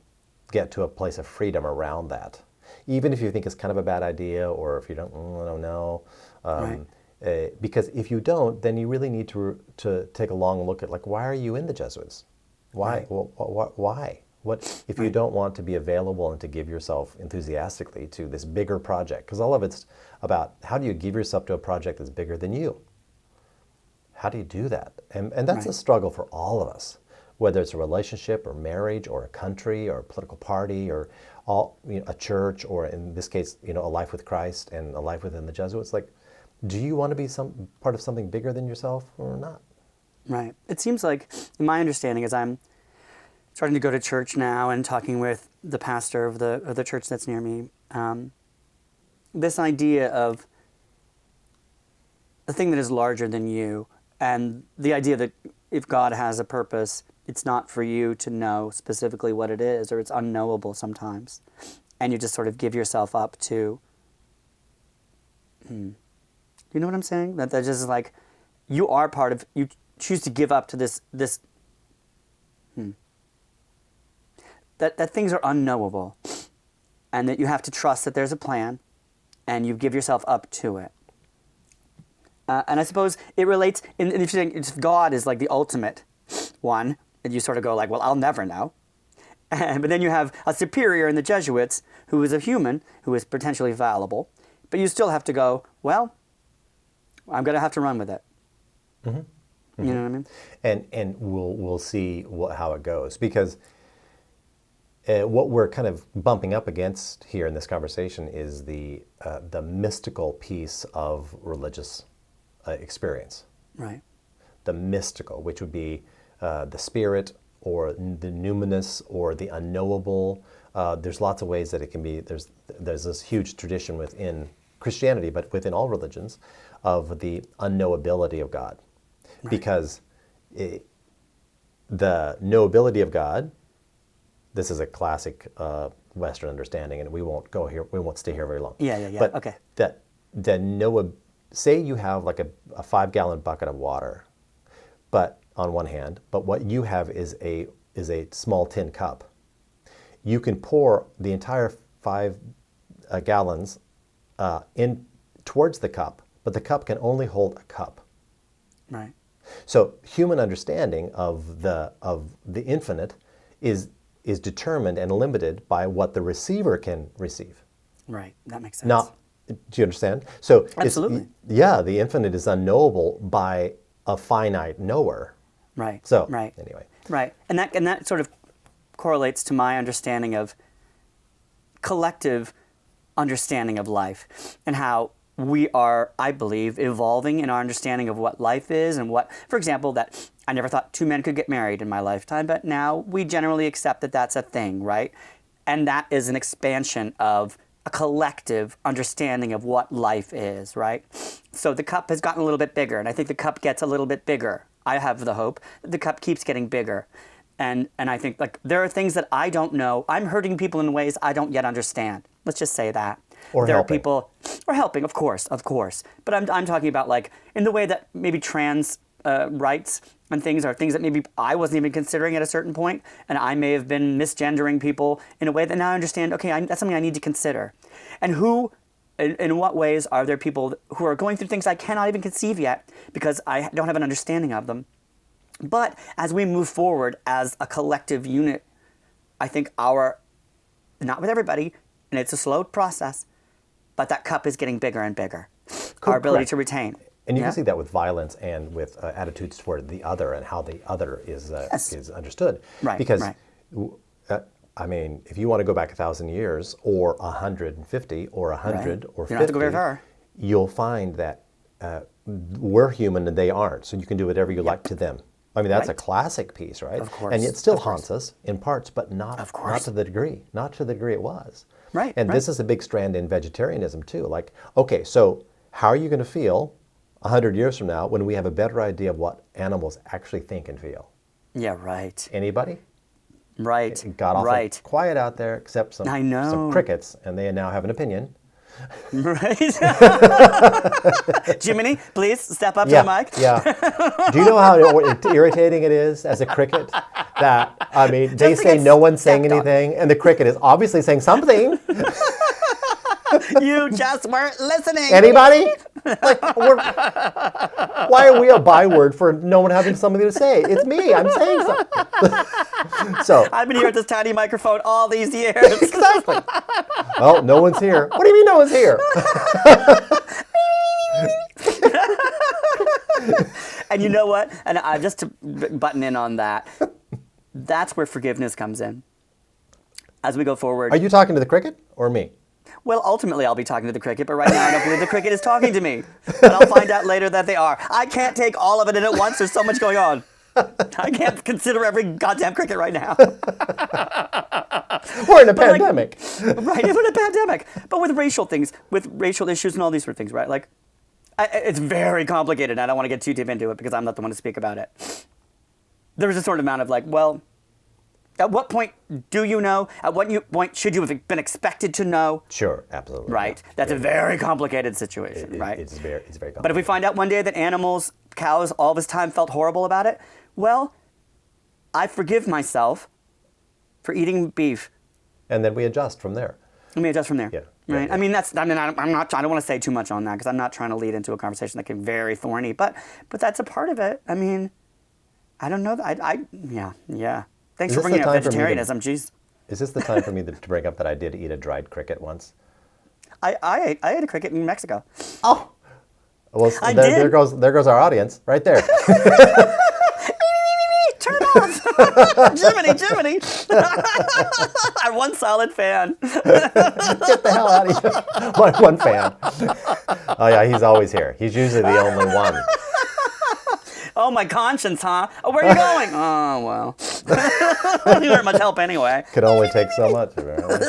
[SPEAKER 1] get to a place of freedom around that. Even if you think it's kind of a bad idea, or if you don't know. Because if you don't, then you really need to take a long look at, like, why are you in the Jesuits? Why?
[SPEAKER 2] Right.
[SPEAKER 1] Well, why? What if you don't want to be available and to give yourself enthusiastically to this bigger project? Because all of it's about, how do you give yourself to a project that's bigger than you? How do you do that? And that's a
[SPEAKER 2] Right.
[SPEAKER 1] struggle for all of us, whether it's a relationship or marriage or a country or a political party or a church, or in this case, a life with Christ and a life within the Jesuits. Like, do you want to be some part of something bigger than yourself or not?
[SPEAKER 2] Right. It seems like, in my understanding, as I'm starting to go to church now and talking with the pastor of the church that's near me, this idea of a thing that is larger than you, and the idea that if God has a purpose, it's not for you to know specifically what it is, or it's unknowable sometimes, and you just sort of give yourself up to. You know what I'm saying? That just is like, you are part of. You choose to give up to this. That things are unknowable, and that you have to trust that there's a plan, and you give yourself up to it. And I suppose it relates, if you think if God is like the ultimate one, and you sort of go like, well, I'll never know. But then you have a superior in the Jesuits who is a human, who is potentially fallible, but you still have to go, well, I'm going to have to run with it. Mm-hmm. You know what I mean?
[SPEAKER 1] And we'll see how it goes, because what we're kind of bumping up against here in this conversation is the mystical piece of religious experience.
[SPEAKER 2] Right.
[SPEAKER 1] The mystical, which would be the spirit, or the numinous, or the unknowable. There's lots of ways that it can be. There's this huge tradition within Christianity, but within all religions, of the unknowability of God. Right. Because the knowability of God, this is a classic Western understanding, and we won't go here. We won't stay here very long.
[SPEAKER 2] Yeah.
[SPEAKER 1] But
[SPEAKER 2] okay.
[SPEAKER 1] Say you have like a 5-gallon bucket of water, but on one hand, but what you have is a small tin cup. You can pour the entire 5 gallons in towards the cup, but the cup can only hold a cup.
[SPEAKER 2] Right.
[SPEAKER 1] So human understanding of the infinite is determined and limited by what the receiver can receive.
[SPEAKER 2] Right. That makes sense.
[SPEAKER 1] Do you understand? So
[SPEAKER 2] absolutely.
[SPEAKER 1] The infinite is unknowable by a finite knower.
[SPEAKER 2] Right.
[SPEAKER 1] So
[SPEAKER 2] right.
[SPEAKER 1] Anyway.
[SPEAKER 2] Right. And that sort of correlates to my understanding of collective understanding of life, and how we are, I believe, evolving in our understanding of what life is, and what, for example, that I never thought 2 men could get married in my lifetime, but now we generally accept that that's a thing, right? And that is an expansion of a collective understanding of what life is, right? So the cup has gotten a little bit bigger, and I think the cup gets a little bit bigger. I have the hope that the cup keeps getting bigger. And I think, like, there are things that I don't know. I'm hurting people in ways I don't yet understand. Let's just say that.
[SPEAKER 1] Or
[SPEAKER 2] there
[SPEAKER 1] helping.
[SPEAKER 2] are people, or helping, of course. But I'm talking about, like, in the way that maybe trans rights and things are things that maybe I wasn't even considering at a certain point, and I may have been misgendering people in a way that now I understand, okay, that's something I need to consider. And in what ways are there people who are going through things I cannot even conceive yet because I don't have an understanding of them? But as we move forward as a collective unit, I think not with everybody, and it's a slow process, but that cup is getting bigger and bigger. Our ability to retain.
[SPEAKER 1] And you can see that with violence and with attitudes toward the other, and how the other is understood.
[SPEAKER 2] Right.
[SPEAKER 1] Because,
[SPEAKER 2] right.
[SPEAKER 1] I mean, if you want to go back 1,000 years, or 150, or 100,
[SPEAKER 2] right.
[SPEAKER 1] or
[SPEAKER 2] you
[SPEAKER 1] 50,
[SPEAKER 2] don't have to go very far.
[SPEAKER 1] You'll find that we're human and they aren't. So you can do whatever you like to them. I mean, that's a classic piece, right?
[SPEAKER 2] Of course.
[SPEAKER 1] And it still haunts us in parts, but not to the degree it was.
[SPEAKER 2] Right.
[SPEAKER 1] And this is a big strand in vegetarianism too. Like, okay, so how are you going to feel 100 years from now when we have a better idea of what animals actually think and feel?
[SPEAKER 2] Yeah, right.
[SPEAKER 1] Anybody?
[SPEAKER 2] Right.
[SPEAKER 1] It got awful quiet out there, except some crickets, and they now have an opinion.
[SPEAKER 2] Right. Jiminy, please step up to the mic.
[SPEAKER 1] Yeah. Do you know how irritating it is as a cricket? That, I mean, they say no one's saying anything, and the cricket is obviously saying something.
[SPEAKER 2] You just weren't listening.
[SPEAKER 1] Anybody? Like, why are we a byword for no one having something to say? It's me. I'm saying something. So
[SPEAKER 2] I've been here at this tiny microphone all these years.
[SPEAKER 1] Exactly. Well, no one's here. What do you mean no one's here?
[SPEAKER 2] And you know what? And just to button in on that, that's where forgiveness comes in. as we go forward.
[SPEAKER 1] Are you talking to the cricket or me?
[SPEAKER 2] Well, ultimately, I'll be talking to the cricket, but right now I don't believe the cricket is talking to me. But I'll find out later that they are. I can't take all of it in at once. There's so much going on. I can't consider every goddamn cricket right now.
[SPEAKER 1] We're in a pandemic.
[SPEAKER 2] Right, we're in a pandemic. But with racial things, with racial issues and all these sort of things, right? Like, it's very complicated. I don't want to get too deep into it because I'm not the one to speak about it. There's a sort of amount of like, well, at what point do you know? At what point should you have been expected to know?
[SPEAKER 1] Sure, absolutely.
[SPEAKER 2] Right.
[SPEAKER 1] Yeah.
[SPEAKER 2] That's a very complicated situation, right?
[SPEAKER 1] It's very complicated.
[SPEAKER 2] But if we find out one day that animals, cows, all this time felt horrible about it, well, I forgive myself for eating beef.
[SPEAKER 1] And then we adjust from there.
[SPEAKER 2] Let me adjust from there.
[SPEAKER 1] Yeah.
[SPEAKER 2] Right.
[SPEAKER 1] Yeah.
[SPEAKER 2] I mean, I'm not. I don't want to say too much on that because I'm not trying to lead into a conversation that can be very thorny. But that's a part of it. I mean, I don't know that. Yeah. Thanks
[SPEAKER 1] Is
[SPEAKER 2] for
[SPEAKER 1] this
[SPEAKER 2] bringing
[SPEAKER 1] the
[SPEAKER 2] up
[SPEAKER 1] time for me to-
[SPEAKER 2] vegetarianism. Jeez.
[SPEAKER 1] Is this the time for me to bring up that I did eat a dried cricket once?
[SPEAKER 2] I ate a cricket in Mexico.
[SPEAKER 1] Oh. Well,
[SPEAKER 2] I
[SPEAKER 1] there
[SPEAKER 2] did.
[SPEAKER 1] goes our audience right there.
[SPEAKER 2] Turn off, Jiminy. Our one solid fan.
[SPEAKER 1] Get the hell out of here. One fan. Oh yeah, he's always here. He's usually the only one.
[SPEAKER 2] Oh, my conscience, huh? Oh, where are you going? Oh, well. You weren't much help anyway.
[SPEAKER 1] Could only take so much, apparently.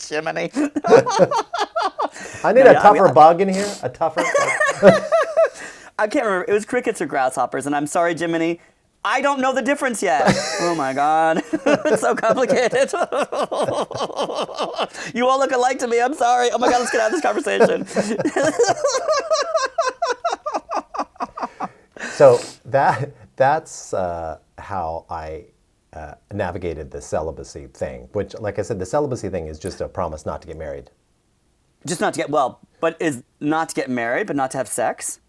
[SPEAKER 2] Jiminy.
[SPEAKER 1] I need a tougher bug in here. A tougher bug.
[SPEAKER 2] I can't remember. It was crickets or grasshoppers, and I'm sorry, Jiminy. I don't know the difference yet. Oh, my God. It's so complicated. You all look alike to me. I'm sorry. Oh, my God, let's get out of this conversation.
[SPEAKER 1] So that's how I navigated the celibacy thing, which, like I said, the celibacy thing is just a promise not to get married.
[SPEAKER 2] Just not to get, well, but is not to get married, but not to have sex?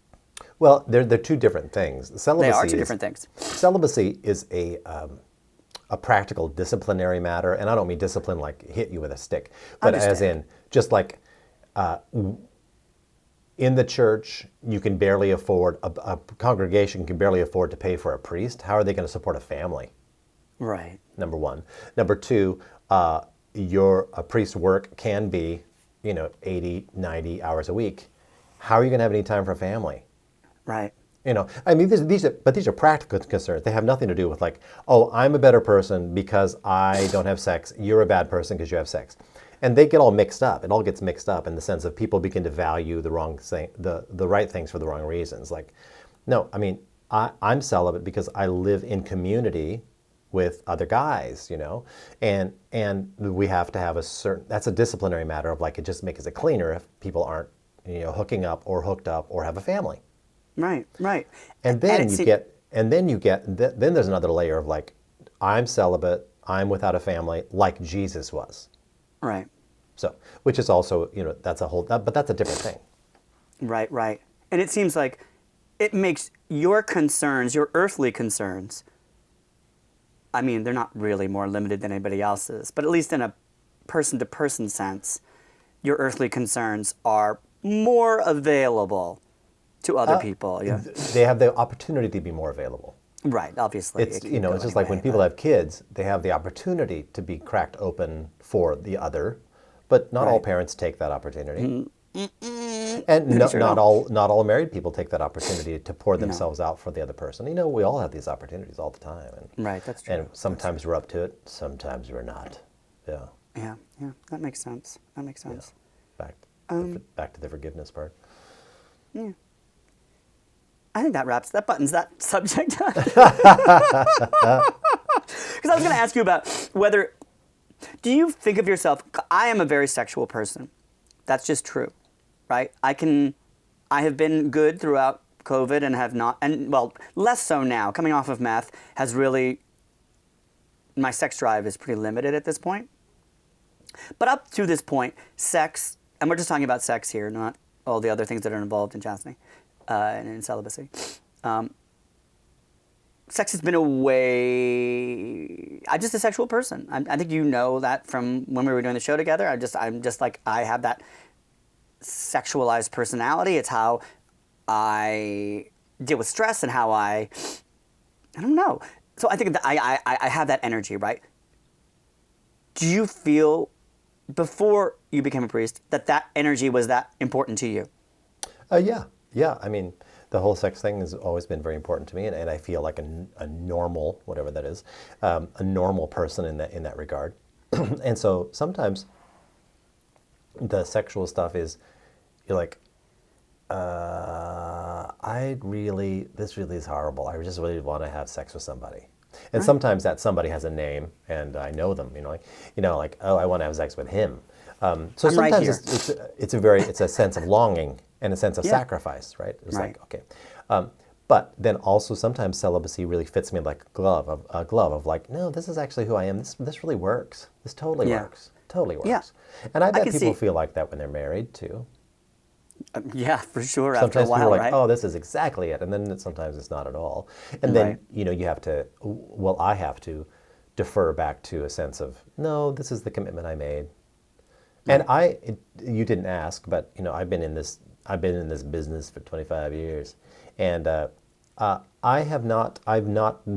[SPEAKER 1] Well, they're two different things. Celibacy
[SPEAKER 2] They are two different things.
[SPEAKER 1] Celibacy is a practical disciplinary matter, and I don't mean discipline like hit you with a stick, but as in just like in the church, you can barely afford, a congregation can barely afford to pay for a priest. How are they going to support a family?
[SPEAKER 2] Right.
[SPEAKER 1] Number one. Number two, a priest's work can be, 80, 90 hours a week. How are you going to have any time for a family?
[SPEAKER 2] Right.
[SPEAKER 1] I mean, these are practical concerns. They have nothing to do with like, oh, I'm a better person because I don't have sex. You're a bad person because you have sex. And they get all mixed up. It all gets mixed up in the sense of people begin to value the wrong thing, the right things for the wrong reasons. Like, no, I mean, I'm celibate because I live in community with other guys, and we have to have that's a disciplinary matter of like, it just makes it cleaner if people aren't, hooking up or hooked up or have a family.
[SPEAKER 2] Right.
[SPEAKER 1] And then then there's another layer of like, I'm celibate, I'm without a family, like Jesus was.
[SPEAKER 2] Right.
[SPEAKER 1] So, which is also, that's but that's a different thing.
[SPEAKER 2] Right. And it seems like it makes your concerns, your earthly concerns, I mean, they're not really more limited than anybody else's, but at least in a person-to-person sense, your earthly concerns are more available to other people. Yeah.
[SPEAKER 1] They have the opportunity to be more available.
[SPEAKER 2] Right, obviously.
[SPEAKER 1] It's it's just like when people have kids, they have the opportunity to be cracked open for the other, but not all parents take that opportunity. And not all married people take that opportunity to pour themselves out for the other person. We all have these opportunities all the time. And,
[SPEAKER 2] right, that's true.
[SPEAKER 1] And sometimes we're up to it, sometimes we're not. Yeah.
[SPEAKER 2] Yeah, that makes sense.
[SPEAKER 1] Back to the forgiveness part.
[SPEAKER 2] Yeah. I think that buttons that subject. Because I was going to ask you about whether, do you think of yourself, I am a very sexual person. That's just true, right? I have been good throughout COVID and have not, and well, less so now. Coming off of meth has really, my sex drive is pretty limited at this point. But up to this point, sex, and we're just talking about sex here, not all the other things that are involved in chastity. And in celibacy. Sex has been a way. I'm just a sexual person. I think you know that from when we were doing the show together. I have that sexualized personality. It's how I deal with stress and how I don't know. So I think that I have that energy, right? Do you feel, before you became a priest, that energy was that important to you?
[SPEAKER 1] Yeah, yeah. I mean, the whole sex thing has always been very important to me, and I feel like a normal, whatever that is, a normal person in that regard. And so sometimes the sexual stuff is, you're like, this really is horrible. I just really want to have sex with somebody. And sometimes that somebody has a name, and I know them. Like, oh, I want to have sex with him. So
[SPEAKER 2] I'm right
[SPEAKER 1] sometimes
[SPEAKER 2] here.
[SPEAKER 1] it's a sense of longing and a sense of
[SPEAKER 2] Yeah.
[SPEAKER 1] sacrifice, right? It's
[SPEAKER 2] Right.
[SPEAKER 1] like, okay. But then also sometimes celibacy really fits me like a glove of like, no, this is actually who I am. This really works. This totally
[SPEAKER 2] Yeah.
[SPEAKER 1] works. Totally works.
[SPEAKER 2] Yeah.
[SPEAKER 1] And I bet
[SPEAKER 2] can
[SPEAKER 1] people
[SPEAKER 2] see-
[SPEAKER 1] feel like that when they're married too.
[SPEAKER 2] Yeah, for sure. After a
[SPEAKER 1] Sometimes
[SPEAKER 2] while,
[SPEAKER 1] people are like,
[SPEAKER 2] right?
[SPEAKER 1] oh, this is exactly it. And then sometimes it's not at all. And then,
[SPEAKER 2] Right.
[SPEAKER 1] you have to, well, I have to defer back to a sense of, no, this is the commitment I made. And you didn't ask, but I've been in this business for 25 years, and I've not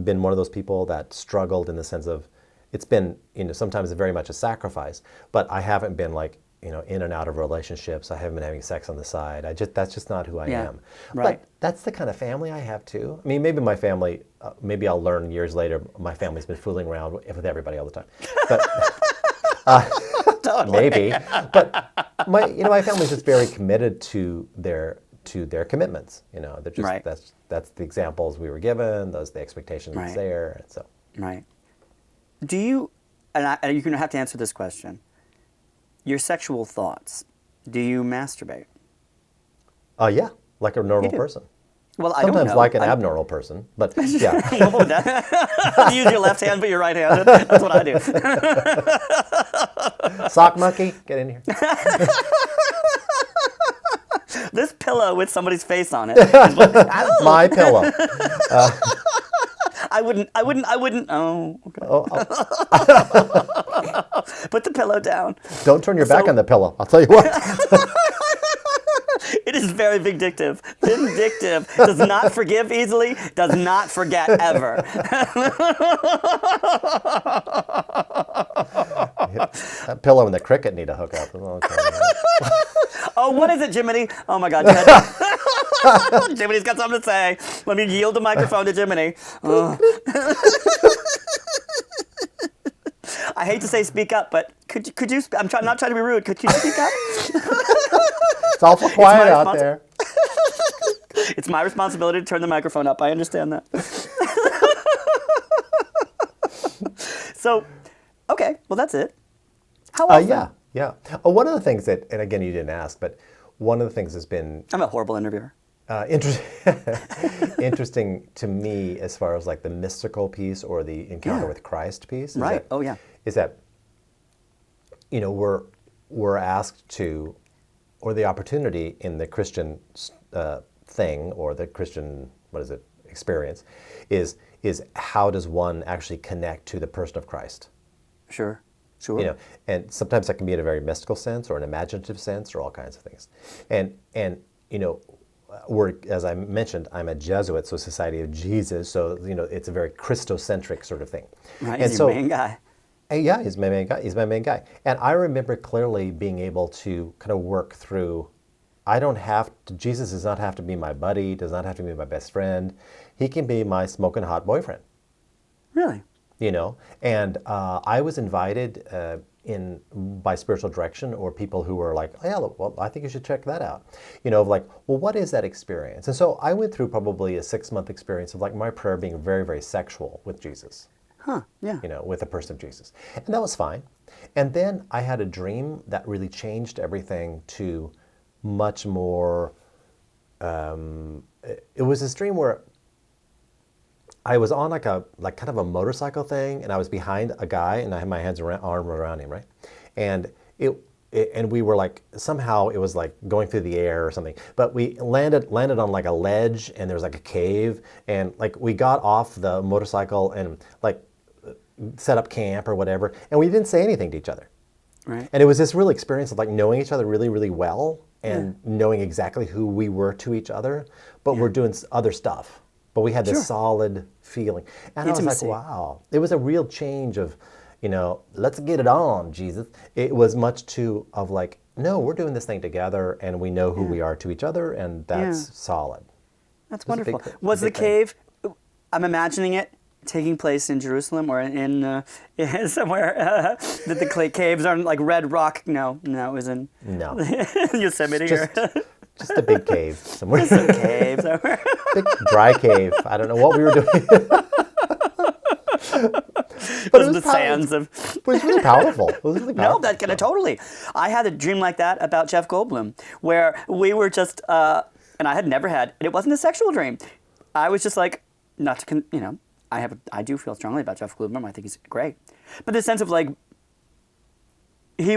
[SPEAKER 1] been one of those people that struggled in the sense of, it's been sometimes very much a sacrifice, but I haven't been like in and out of relationships. I haven't been having sex on the side. That's just not who I
[SPEAKER 2] Yeah,
[SPEAKER 1] am.
[SPEAKER 2] right.
[SPEAKER 1] But that's the kind of family I have too. I mean, maybe my family, maybe I'll learn years later, my family's been fooling around with everybody all the time, but. Maybe, but my family's just very committed to their commitments. They're just
[SPEAKER 2] Right.
[SPEAKER 1] that's the examples we were given. Those the expectations
[SPEAKER 2] Right.
[SPEAKER 1] there. And so
[SPEAKER 2] Right. Do you, and you're going to have to answer this question, your sexual thoughts, do you masturbate?
[SPEAKER 1] yeah, like a normal
[SPEAKER 2] do.
[SPEAKER 1] person.
[SPEAKER 2] Well, I don't
[SPEAKER 1] Sometimes
[SPEAKER 2] know.
[SPEAKER 1] like an abnormal person, but yeah.
[SPEAKER 2] What would that? Use your left hand, but you're right-handed. That's what I do.
[SPEAKER 1] Sock monkey, get in here.
[SPEAKER 2] This pillow with somebody's face on it. Is what,
[SPEAKER 1] My pillow.
[SPEAKER 2] I wouldn't. Oh, okay.
[SPEAKER 1] Oh,
[SPEAKER 2] Put the pillow down.
[SPEAKER 1] don't turn your back on the pillow. I'll tell you what.
[SPEAKER 2] It is very vindictive. Vindictive. Does not forgive easily. Does not forget ever.
[SPEAKER 1] That pillow and the cricket need to hook up. Okay.
[SPEAKER 2] Oh, what is it, Jiminy? Oh my God, Jiminy's got something to say. Let me yield the microphone to Jiminy. I hate to say speak up, but could you? Not trying to be rude. Could you speak up?
[SPEAKER 1] It's awful quiet out
[SPEAKER 2] responsi-
[SPEAKER 1] there.
[SPEAKER 2] It's my responsibility to turn the microphone up. I understand that. So, okay, well that's it. How often?
[SPEAKER 1] Yeah. Oh, one of the things that, and again, you didn't ask, but one of the things that's been
[SPEAKER 2] I'm a horrible interviewer.
[SPEAKER 1] interesting to me as far as like the mystical piece or the encounter
[SPEAKER 2] Yeah.
[SPEAKER 1] with Christ piece. Is
[SPEAKER 2] Right.
[SPEAKER 1] that-
[SPEAKER 2] Oh yeah.
[SPEAKER 1] Is that, we're asked to, or the opportunity in the Christian thing or the Christian, experience, is how does one actually connect to the person of Christ?
[SPEAKER 2] Sure. Sure.
[SPEAKER 1] And sometimes that can be in a very mystical sense or an imaginative sense or all kinds of things. And as I mentioned, I'm a Jesuit, so Society of Jesus, so it's a very Christocentric sort of thing.
[SPEAKER 2] Right.
[SPEAKER 1] And
[SPEAKER 2] He's
[SPEAKER 1] so,
[SPEAKER 2] your main guy.
[SPEAKER 1] yeah, he's my main guy. He's my main guy. And I remember clearly being able to kind of work through. Jesus does not have to be my buddy. Does not have to be my best friend. He can be my smoking hot boyfriend.
[SPEAKER 2] Really?
[SPEAKER 1] And I was invited by spiritual direction or people who were like, oh yeah, well, I think you should check that out. Like, well, what is that experience? And so I went through probably a 6-month experience of like my prayer being very, very sexual with Jesus.
[SPEAKER 2] Huh. Yeah.
[SPEAKER 1] With the person of Jesus. And that was fine. And then I had a dream that really changed everything to much more, it was this dream where I was on like kind of a motorcycle thing, and I was behind a guy, and I had my arm around him, right? And and we were like, somehow it was like going through the air or something, but we landed on like a ledge, and there was like a cave, and like we got off the motorcycle and like set up camp or whatever, and we didn't say anything to each other.
[SPEAKER 2] Right.
[SPEAKER 1] And it was this real experience of like knowing each other really, really well and knowing exactly who we were to each other, but we're doing other stuff. But we had this
[SPEAKER 2] Sure.
[SPEAKER 1] solid feeling. And I was
[SPEAKER 2] Intimacy.
[SPEAKER 1] like, wow. It was a real change of, let's get it on, Jesus. It was much too of like, no, we're doing this thing together and we know who we are to each other, and that's solid.
[SPEAKER 2] That's
[SPEAKER 1] It was a
[SPEAKER 2] wonderful.
[SPEAKER 1] big-
[SPEAKER 2] Was the
[SPEAKER 1] big thing.
[SPEAKER 2] cave? I'm imagining it taking place in Jerusalem or in somewhere that the caves aren't like red rock. No, it was in
[SPEAKER 1] No.
[SPEAKER 2] Yosemite
[SPEAKER 1] Just,
[SPEAKER 2] or
[SPEAKER 1] just a big cave somewhere.
[SPEAKER 2] some cave somewhere.
[SPEAKER 1] Big dry cave. I don't know what we were doing. But
[SPEAKER 2] Those are the sands of.
[SPEAKER 1] It was really powerful. It was really
[SPEAKER 2] No,
[SPEAKER 1] powerful.
[SPEAKER 2] that kind of totally. I had a dream like that about Jeff Goldblum, where we were just, and I had never had, and it wasn't a sexual dream. I was just like, not to, I do feel strongly about Jeff Goldblum. I think he's great, but the sense of like, we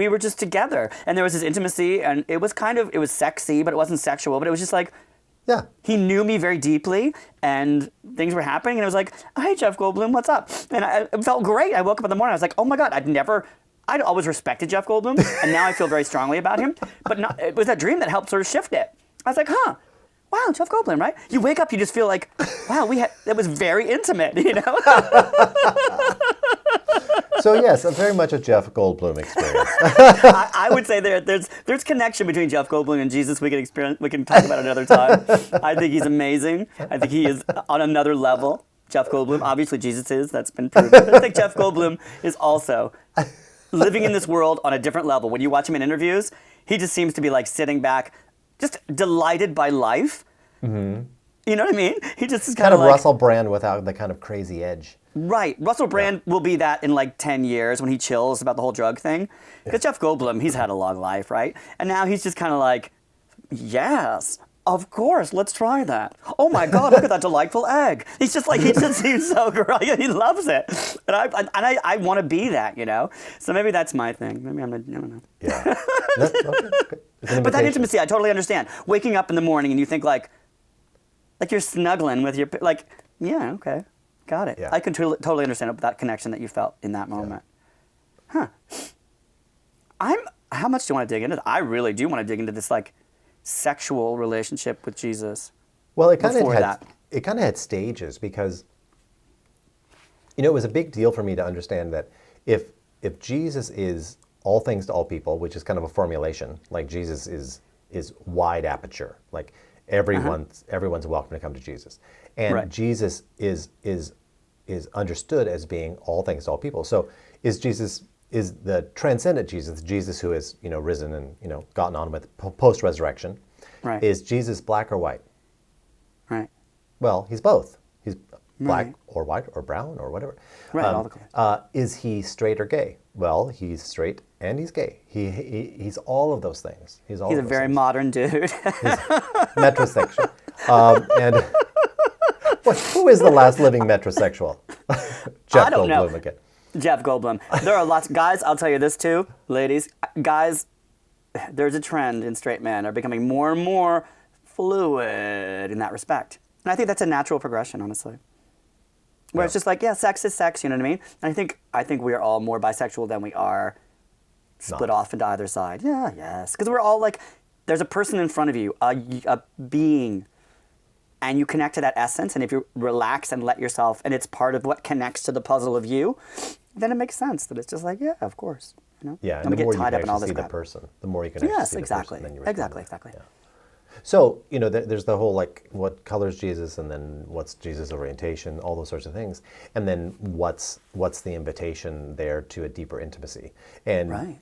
[SPEAKER 2] were just together, and there was this intimacy, and it was sexy, but it wasn't sexual, but it was just like.
[SPEAKER 1] Yeah.
[SPEAKER 2] He knew me very deeply, and things were happening, and I was like, "Hey, Jeff Goldblum, what's up?" And it felt great. I woke up in the morning, I was like, "Oh my God, I'd always respected Jeff Goldblum, and now I feel very strongly about him." But it was that dream that helped sort of shift it. I was like, "Huh, wow, Jeff Goldblum, right?" You wake up, you just feel like, "Wow, that was very intimate,"
[SPEAKER 1] So yes, very much a Jeff Goldblum experience.
[SPEAKER 2] I would say there's connection between Jeff Goldblum and Jesus. We can talk about it another time. I think he's amazing. I think he is on another level. Jeff Goldblum, obviously Jesus is. That's been proven. But I think Jeff Goldblum is also living in this world on a different level. When you watch him in interviews, he just seems to be like sitting back, just delighted by life. Mm-hmm. You know what I mean? He just is
[SPEAKER 1] Kind of
[SPEAKER 2] like,
[SPEAKER 1] Russell Brand without the kind of crazy edge.
[SPEAKER 2] Right. Russell Brand will be that in like 10 years when he chills about the whole drug thing. Because Jeff Goldblum, he's had a long life, right? And now he's just kind of like, yes, of course, let's try that. Oh my God, look at that delightful egg. He's just like, he just seems so great. He loves it. And I want to be that, So maybe that's my thing. Maybe I don't know.
[SPEAKER 1] Yeah. Okay, good. It's an
[SPEAKER 2] But that
[SPEAKER 1] invitation.
[SPEAKER 2] intimacy, I totally understand. Waking up in the morning and you think like you're snuggling with your, like, yeah, okay. Got it.
[SPEAKER 1] Yeah.
[SPEAKER 2] I can totally understand that connection that you felt in that moment. Huh. How much do you want to dig into that? I really do want to dig into this, like, sexual relationship with Jesus.
[SPEAKER 1] Well, it kind
[SPEAKER 2] before
[SPEAKER 1] of
[SPEAKER 2] that.
[SPEAKER 1] had stages because, it was a big deal for me to understand that if Jesus is all things to all people, which is kind of a formulation, like Jesus is wide aperture, like everyone's welcome to come to Jesus, and
[SPEAKER 2] Right.
[SPEAKER 1] Jesus is understood as being all things to all people. So is the transcendent Jesus who is risen and gotten on with post resurrection?
[SPEAKER 2] Right.
[SPEAKER 1] Is Jesus black or white?
[SPEAKER 2] Right.
[SPEAKER 1] Well, he's both. He's black
[SPEAKER 2] Right.
[SPEAKER 1] or white or brown or whatever.
[SPEAKER 2] Right, all the colors.
[SPEAKER 1] Is he straight or gay? Well, he's straight and he's gay. He's all of those things. He's
[SPEAKER 2] He's a very modern dude.
[SPEAKER 1] metrosexual. And who is the last living metrosexual? Jeff
[SPEAKER 2] I don't know.
[SPEAKER 1] Goldblum again.
[SPEAKER 2] Jeff Goldblum. There are lots. Guys, I'll tell you this too, ladies. Guys, there's a trend in straight men are becoming more and more fluid in that respect. And I think that's a natural progression, honestly. Where it's just like, yeah, sex is sex, you know what I mean? And I think we are all more bisexual than we are split off into either side. Yeah, yes. Because we're all like, there's a person in front of you, a being, and you connect to that essence, and if you relax and let yourself, and it's part of what connects to the puzzle of you, then it makes sense that it's just like, yeah, of course.
[SPEAKER 1] Yeah,
[SPEAKER 2] and we
[SPEAKER 1] the more
[SPEAKER 2] get
[SPEAKER 1] you
[SPEAKER 2] tied
[SPEAKER 1] can
[SPEAKER 2] up in all
[SPEAKER 1] actually
[SPEAKER 2] this
[SPEAKER 1] see the
[SPEAKER 2] crap.
[SPEAKER 1] person, the more you can actually
[SPEAKER 2] Yes,
[SPEAKER 1] see the
[SPEAKER 2] exactly.
[SPEAKER 1] person, then you respond.
[SPEAKER 2] Exactly.
[SPEAKER 1] Yeah. So, there's the whole, like, what colors Jesus, and then what's Jesus' orientation, all those sorts of things. And then what's the invitation there to a deeper intimacy. And
[SPEAKER 2] Right.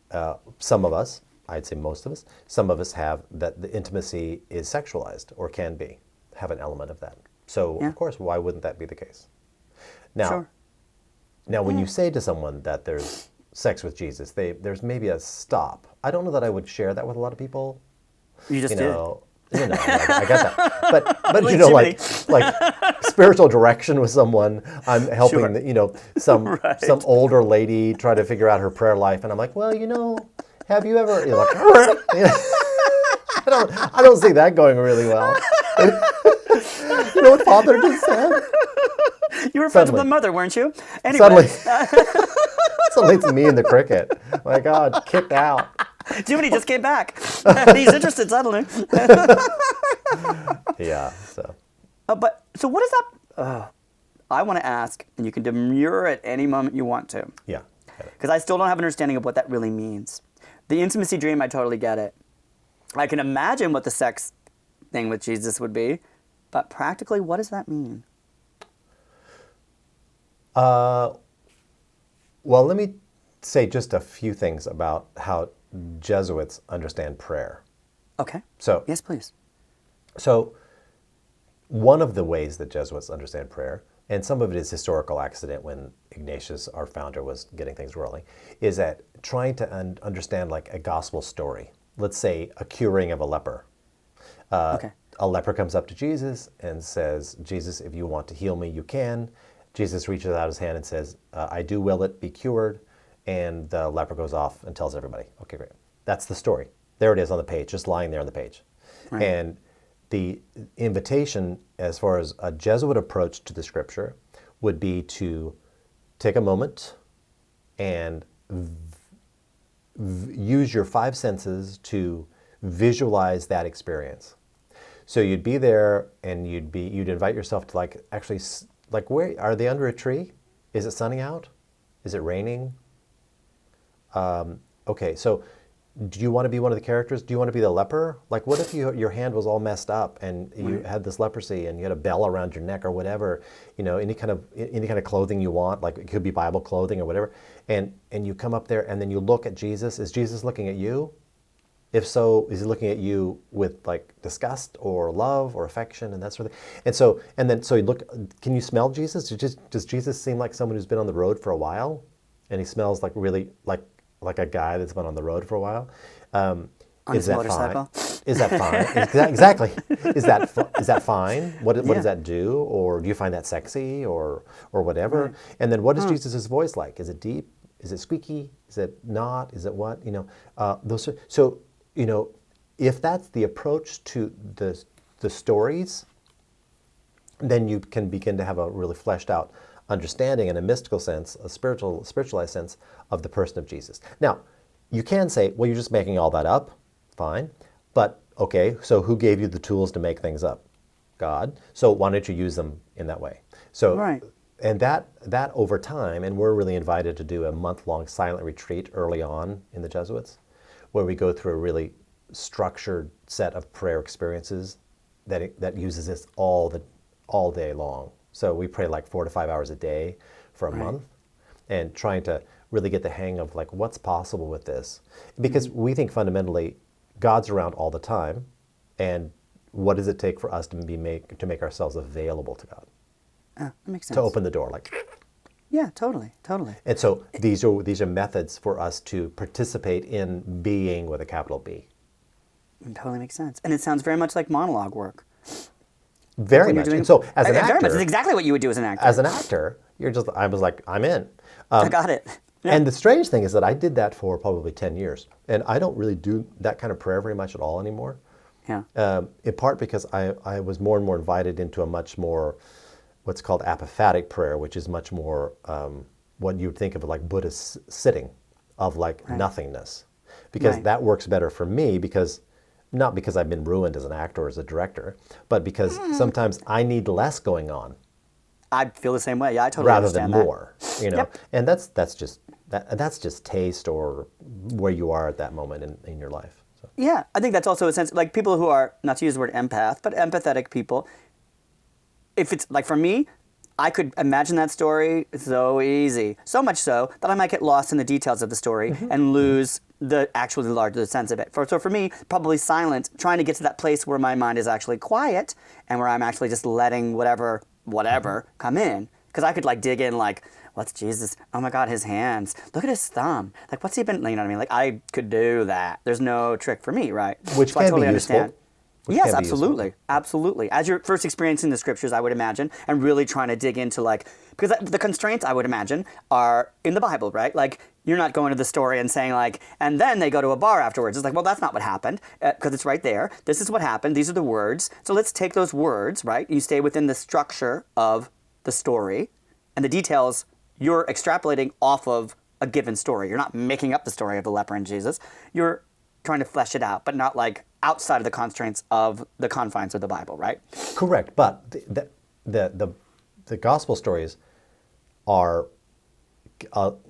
[SPEAKER 1] Some of us, I'd say most of us, some of us have that the intimacy is sexualized or can be, have an element of that. So,
[SPEAKER 2] Yeah.
[SPEAKER 1] of course, why wouldn't that be the case? Now,
[SPEAKER 2] Sure.
[SPEAKER 1] Now, when you say to someone that there's sex with Jesus, there's maybe a stop. I don't know that I would share that with a lot of people.
[SPEAKER 2] You just did.
[SPEAKER 1] I got that. But
[SPEAKER 2] Like
[SPEAKER 1] like spiritual direction with someone. I'm helping,
[SPEAKER 2] Sure.
[SPEAKER 1] some older lady try to figure out her prayer life, and I'm like, well, have you ever? You're like, I don't see that going really well. You know what Father just said?
[SPEAKER 2] You were friends with
[SPEAKER 1] Suddenly.
[SPEAKER 2] the mother, weren't you? Anyway,
[SPEAKER 1] Suddenly it's me and the cricket. My God, kicked out.
[SPEAKER 2] Jiminy just came back. He's interested suddenly.
[SPEAKER 1] Yeah. So.
[SPEAKER 2] So what is that? I want to ask, and you can demur at any moment you want to.
[SPEAKER 1] Yeah.
[SPEAKER 2] Because I still don't have an understanding of what that really means. The intimacy dream, I totally get it. I can imagine what the sex thing with Jesus would be, but practically, what does that mean?
[SPEAKER 1] Well, let me say just a few things about how Jesuits understand prayer.
[SPEAKER 2] Okay.
[SPEAKER 1] So,
[SPEAKER 2] Yes, please.
[SPEAKER 1] So, one of the ways that Jesuits understand prayer, and some of it is historical accident when Ignatius, our founder, was getting things rolling, is that trying to understand like a gospel story. Let's say a curing of a leper.
[SPEAKER 2] Okay.
[SPEAKER 1] A leper comes up to Jesus and says, Jesus, if you want to heal me, you can. Jesus reaches out his hand and says, I do will it, be cured. And the leper goes off and tells everybody. Okay, great. That's the story. There it is on the page, just lying there on the page.
[SPEAKER 2] Right.
[SPEAKER 1] And the invitation, as far as a Jesuit approach to the scripture, would be to take a moment and use your five senses to visualize that experience. So you'd be there and you'd invite yourself to like actually, like, where are they, under a tree? Is it sunny out? Is it raining? Okay, so do you want to be one of the characters? Do you want to be the leper? Like, what if your hand was all messed up and you had this leprosy and you had a bell around your neck or whatever, any kind of clothing you want, like it could be Bible clothing or whatever, and you come up there and then you look at Jesus. Is Jesus looking at you? If so, is he looking at you with like disgust or love or affection and that sort of thing? So you look. Can you smell Jesus? Does Jesus seem like someone who's been on the road for a while, and he smells like really like a guy that's been on the road for a while?
[SPEAKER 2] On his motorcycle?
[SPEAKER 1] Is that fine? Exactly. Is that fine? What does that do? Or do you find that sexy or whatever?
[SPEAKER 2] Right.
[SPEAKER 1] And then what is Jesus' voice like? Is it deep? Is it squeaky? Is it not? Is it what? If that's the approach to the stories, then you can begin to have a really fleshed out understanding in a mystical sense, a spiritualized sense of the person of Jesus. Now, you can say, well, you're just making all that up. Fine. But, okay, so who gave you the tools to make things up? God. So why don't you use them in that way? So,
[SPEAKER 2] Right.
[SPEAKER 1] And that over time, and we're really invited to do a month-long silent retreat early on in the Jesuits, where we go through a really structured set of prayer experiences that uses this all day long. So we pray like 4 to 5 hours a day for a month, and trying to really get the hang of like what's possible with this, because we think fundamentally God's around all the time, and what does it take for us to make ourselves available to God,
[SPEAKER 2] That makes sense.
[SPEAKER 1] to open the door, like.
[SPEAKER 2] Yeah, totally.
[SPEAKER 1] And so these are methods for us to participate in being with a capital B.
[SPEAKER 2] It totally makes sense. And it sounds very much like monologue work.
[SPEAKER 1] Very
[SPEAKER 2] When you're
[SPEAKER 1] much.
[SPEAKER 2] doing-
[SPEAKER 1] And so as an
[SPEAKER 2] Very much. It's
[SPEAKER 1] actor,
[SPEAKER 2] exactly what you would do as an actor.
[SPEAKER 1] I was like, I'm in.
[SPEAKER 2] I got it. Yeah.
[SPEAKER 1] And the strange thing is that I did that for probably 10 years. And I don't really do that kind of prayer very much at all anymore.
[SPEAKER 2] Yeah.
[SPEAKER 1] In part because I was more and more invited into a much more, what's called apophatic prayer, which is much more what you would think of like Buddhist sitting, of like nothingness. Because that works better for me, not because I've been ruined as an actor or as a director, but because sometimes I need less going on
[SPEAKER 2] I feel the same way. Yeah, I totally
[SPEAKER 1] rather than
[SPEAKER 2] understand that.
[SPEAKER 1] more.
[SPEAKER 2] Yep.
[SPEAKER 1] And that's just taste or where you are at that moment in your life. So.
[SPEAKER 2] Yeah, I think that's also a sense, like people who are, not to use the word empath, but empathetic people, if it's, like for me, I could imagine that story so easy. So much so that I might get lost in the details of the story and lose the larger sense of it. So for me, probably silent, trying to get to that place where my mind is actually quiet and where I'm actually just letting whatever come in. Because I could like dig in like, what's Jesus? Oh my God, his hands. Look at his thumb. Like, what's he been, you know what I mean? Like, I could do that. There's no trick for me, right?
[SPEAKER 1] Which
[SPEAKER 2] So I
[SPEAKER 1] can
[SPEAKER 2] totally
[SPEAKER 1] be useful.
[SPEAKER 2] understand.
[SPEAKER 1] Which
[SPEAKER 2] Yes,
[SPEAKER 1] can be useful.
[SPEAKER 2] absolutely. Absolutely. As you're first experiencing the scriptures, I would imagine, and really trying to dig into like, because the constraints I would imagine are in the Bible, right? Like, you're not going to the story and saying like, and then they go to a bar afterwards. It's like, well, that's not what happened, because it's right there. This is what happened. These are the words. So let's take those words, right? You stay within the structure of the story, and the details you're extrapolating off of a given story. You're not making up the story of the leper and Jesus. You're trying to flesh it out, but not like outside of the constraints of the confines of the Bible, right?
[SPEAKER 1] Correct, but the gospel stories are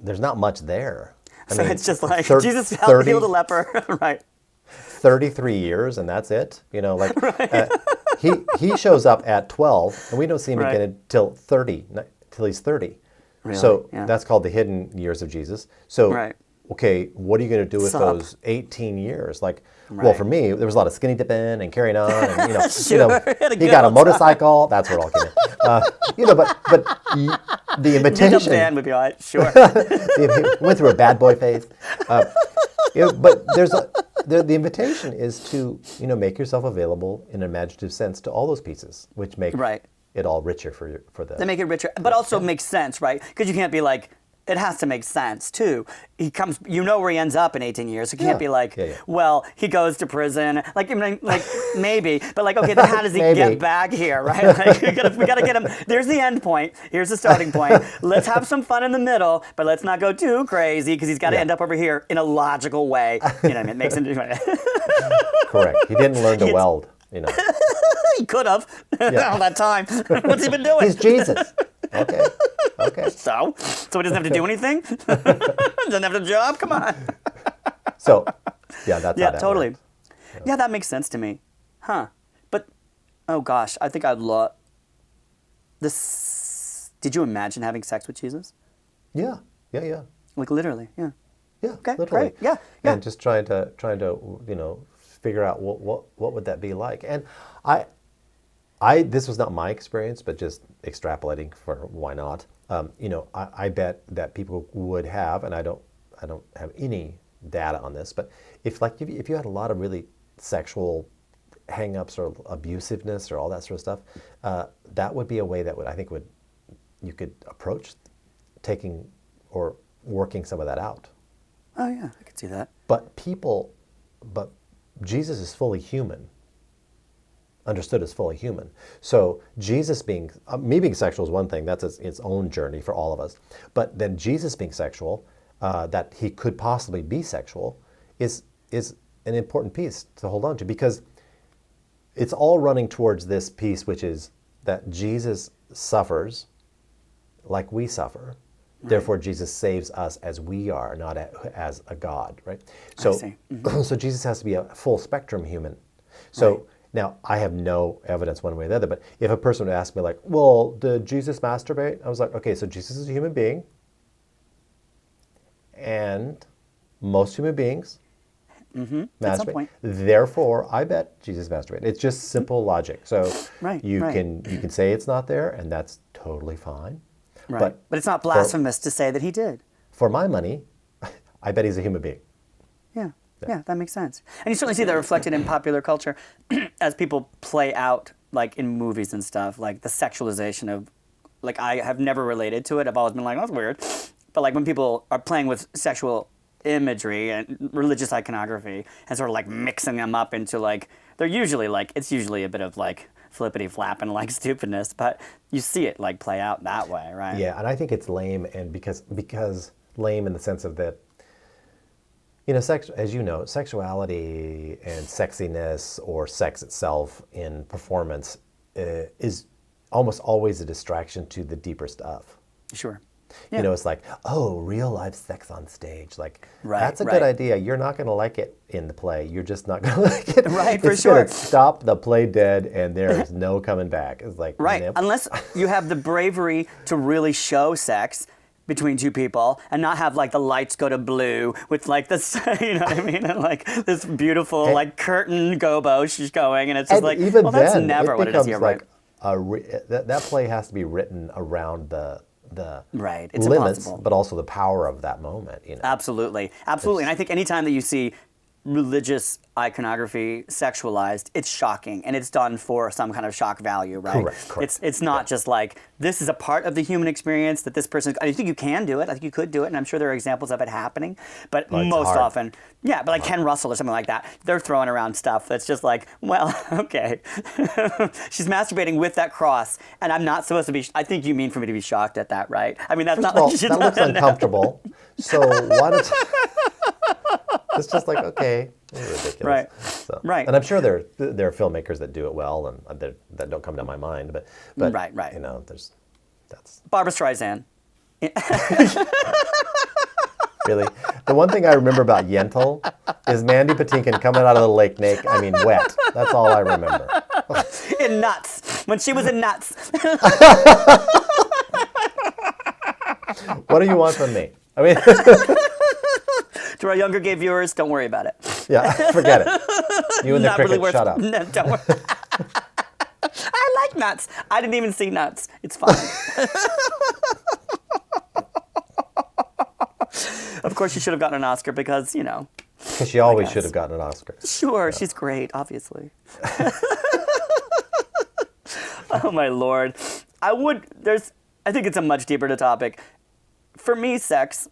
[SPEAKER 1] there's not much there.
[SPEAKER 2] So it's just like
[SPEAKER 1] thir-
[SPEAKER 2] Jesus
[SPEAKER 1] 30
[SPEAKER 2] healed a leper, right?
[SPEAKER 1] 33 years and that's it. He shows up at 12 and we don't see him
[SPEAKER 2] Right.
[SPEAKER 1] again until 30, till he's 30.
[SPEAKER 2] Really?
[SPEAKER 1] So
[SPEAKER 2] Yeah.
[SPEAKER 1] that's called the hidden years of Jesus. So,
[SPEAKER 2] Right.
[SPEAKER 1] okay, what are you going to do with
[SPEAKER 2] Sup.
[SPEAKER 1] those 18 years? Well,
[SPEAKER 2] Right.
[SPEAKER 1] for me, there was a lot of skinny dipping and carrying on. And,
[SPEAKER 2] Sure, had a
[SPEAKER 1] he
[SPEAKER 2] good
[SPEAKER 1] got a
[SPEAKER 2] old time.
[SPEAKER 1] motorcycle. That's where it all came in. But the
[SPEAKER 2] Pickup
[SPEAKER 1] invitation.
[SPEAKER 2] band would be all right. Sure.
[SPEAKER 1] He went through a bad boy phase. But the invitation is to make yourself available in an imaginative sense to all those pieces, which make
[SPEAKER 2] Right.
[SPEAKER 1] it all richer for the.
[SPEAKER 2] They make it richer, but also makes sense, right? Because you can't be like, it has to make sense too. He comes, where he ends up in 18 years. You can't
[SPEAKER 1] Yeah.
[SPEAKER 2] be like,
[SPEAKER 1] Yeah.
[SPEAKER 2] well, he goes to prison, like maybe, but like, okay, then how does he
[SPEAKER 1] Maybe.
[SPEAKER 2] get back here, right? Like, we gotta get him. There's the end point. Here's the starting point. Let's have some fun in the middle, but let's not go too crazy because he's got to
[SPEAKER 1] Yeah.
[SPEAKER 2] end up over here in a logical way. You know what I mean? It makes him.
[SPEAKER 1] Correct. He didn't learn to
[SPEAKER 2] It's-
[SPEAKER 1] weld.
[SPEAKER 2] He could have
[SPEAKER 1] Yeah.
[SPEAKER 2] all that time. What's he been doing?
[SPEAKER 1] He's Jesus. Okay.
[SPEAKER 2] So he doesn't have to do anything? Doesn't have a job? Come on.
[SPEAKER 1] So, yeah, that's
[SPEAKER 2] Yeah,
[SPEAKER 1] how that
[SPEAKER 2] totally.
[SPEAKER 1] works.
[SPEAKER 2] Yeah, that makes sense to me. Huh. But, oh gosh, I think I'd love this. Did you imagine having sex with Jesus?
[SPEAKER 1] Yeah.
[SPEAKER 2] Like literally, yeah.
[SPEAKER 1] Yeah,
[SPEAKER 2] Okay,
[SPEAKER 1] literally.
[SPEAKER 2] great. Yeah, yeah.
[SPEAKER 1] And just trying to figure out what would that be like. And I this was not my experience, but just extrapolating for why not. I bet that people would have, and I don't have any data on this, but if you had a lot of really sexual hang-ups or abusiveness or all that sort of stuff, that would be a way that you could approach taking or working some of that out.
[SPEAKER 2] Oh yeah, I could see that.
[SPEAKER 1] But Jesus is fully human, understood as fully human. So Jesus me being sexual is one thing, that's its own journey for all of us. But then Jesus being sexual, that he could possibly be sexual, is an important piece to hold on to, because it's all running towards this piece, which is that Jesus suffers like we suffer. Therefore, Jesus saves us as we are, not as a God, right? So,
[SPEAKER 2] see.
[SPEAKER 1] so Jesus has to be a full spectrum human. So now I have no evidence one way or the other, but if a person would ask me like, well, did Jesus masturbate? I was like, okay, so Jesus is a human being, and most human beings
[SPEAKER 2] At some
[SPEAKER 1] masturbate.
[SPEAKER 2] point.
[SPEAKER 1] Therefore, I bet Jesus masturbated. It's just simple logic. So
[SPEAKER 2] Right,
[SPEAKER 1] you
[SPEAKER 2] right.
[SPEAKER 1] can say it's not there, and that's totally fine.
[SPEAKER 2] Right.
[SPEAKER 1] But
[SPEAKER 2] it's not blasphemous to say that he did.
[SPEAKER 1] for my money, I bet he's a human being.
[SPEAKER 2] Yeah, that makes sense. And you certainly see that reflected in popular culture as people play out, like in movies and stuff, like the sexualization of, like I have never related to it. I've always been like, that's weird. But like when people are playing with sexual imagery and religious iconography and sort of like mixing them up into like, it's usually a bit of like flippity flapping like stupidness, but you see it like play out that way, right?
[SPEAKER 1] Yeah, and I think it's lame, and because lame in the sense of that, as you know, sexuality and sexiness or sex itself in performance is almost always a distraction to the deeper stuff.
[SPEAKER 2] Sure. Yeah.
[SPEAKER 1] It's like, oh, real life sex on stage. Like,
[SPEAKER 2] Right,
[SPEAKER 1] that's a
[SPEAKER 2] right.
[SPEAKER 1] good idea. You're not going to like it in the play. You're just not going to like it.
[SPEAKER 2] Right, for
[SPEAKER 1] It's gonna
[SPEAKER 2] sure.
[SPEAKER 1] stop the play dead, and there is no coming back. It's like,
[SPEAKER 2] Right,
[SPEAKER 1] nope.
[SPEAKER 2] unless you have the bravery to really show sex between two people and not have like the lights go to blue with like this, you know what I mean? And like this beautiful like curtain gobo she's going, and it's just
[SPEAKER 1] And
[SPEAKER 2] like,
[SPEAKER 1] even
[SPEAKER 2] well, that's
[SPEAKER 1] then,
[SPEAKER 2] never what it is
[SPEAKER 1] becomes
[SPEAKER 2] here,
[SPEAKER 1] like
[SPEAKER 2] right?
[SPEAKER 1] that play has to be written around the
[SPEAKER 2] Right, it's
[SPEAKER 1] limits,
[SPEAKER 2] impossible.
[SPEAKER 1] but also the power of that moment.
[SPEAKER 2] Absolutely. And I think anytime that you see religious iconography sexualized, it's shocking, and it's done for some kind of shock value, right?
[SPEAKER 1] Correct.
[SPEAKER 2] It's not just like, this is a part of the human experience that this person, I think you can do it, I think you could do it, and I'm sure there are examples of it happening, but
[SPEAKER 1] Well, it's
[SPEAKER 2] most
[SPEAKER 1] hard.
[SPEAKER 2] often, yeah, but like Ken Russell or something like that, they're throwing around stuff that's just like, well, okay, she's masturbating with that cross, and I'm not supposed to be, I think you mean for me to be shocked at that, right? I mean, that's
[SPEAKER 1] First
[SPEAKER 2] not
[SPEAKER 1] of all,
[SPEAKER 2] like,
[SPEAKER 1] that looks uncomfortable. So why don't it's just like, okay, ridiculous.
[SPEAKER 2] Right.
[SPEAKER 1] So,
[SPEAKER 2] Right.
[SPEAKER 1] And I'm sure there are filmmakers that do it well, and that don't come to my mind. But
[SPEAKER 2] Right.
[SPEAKER 1] that's
[SPEAKER 2] Barbara Streisand.
[SPEAKER 1] Really? The one thing I remember about Yentl is Mandy Patinkin coming out of the lake naked. I mean, wet. That's all I remember.
[SPEAKER 2] In nuts. When she was in nuts.
[SPEAKER 1] What do you want from me? I mean,
[SPEAKER 2] To our younger gay viewers, don't worry about it.
[SPEAKER 1] yeah, forget it. You and the
[SPEAKER 2] Not
[SPEAKER 1] cricket,
[SPEAKER 2] really worth.
[SPEAKER 1] shut up.
[SPEAKER 2] No, don't worry. I like nuts. I didn't even see nuts. It's fine. Of course, she should have gotten an Oscar because, you know.
[SPEAKER 1] Because she always
[SPEAKER 2] guess.
[SPEAKER 1] should have gotten an Oscar.
[SPEAKER 2] Sure, she's great, obviously. Oh my Lord. I think it's a much deeper topic. For me, sex,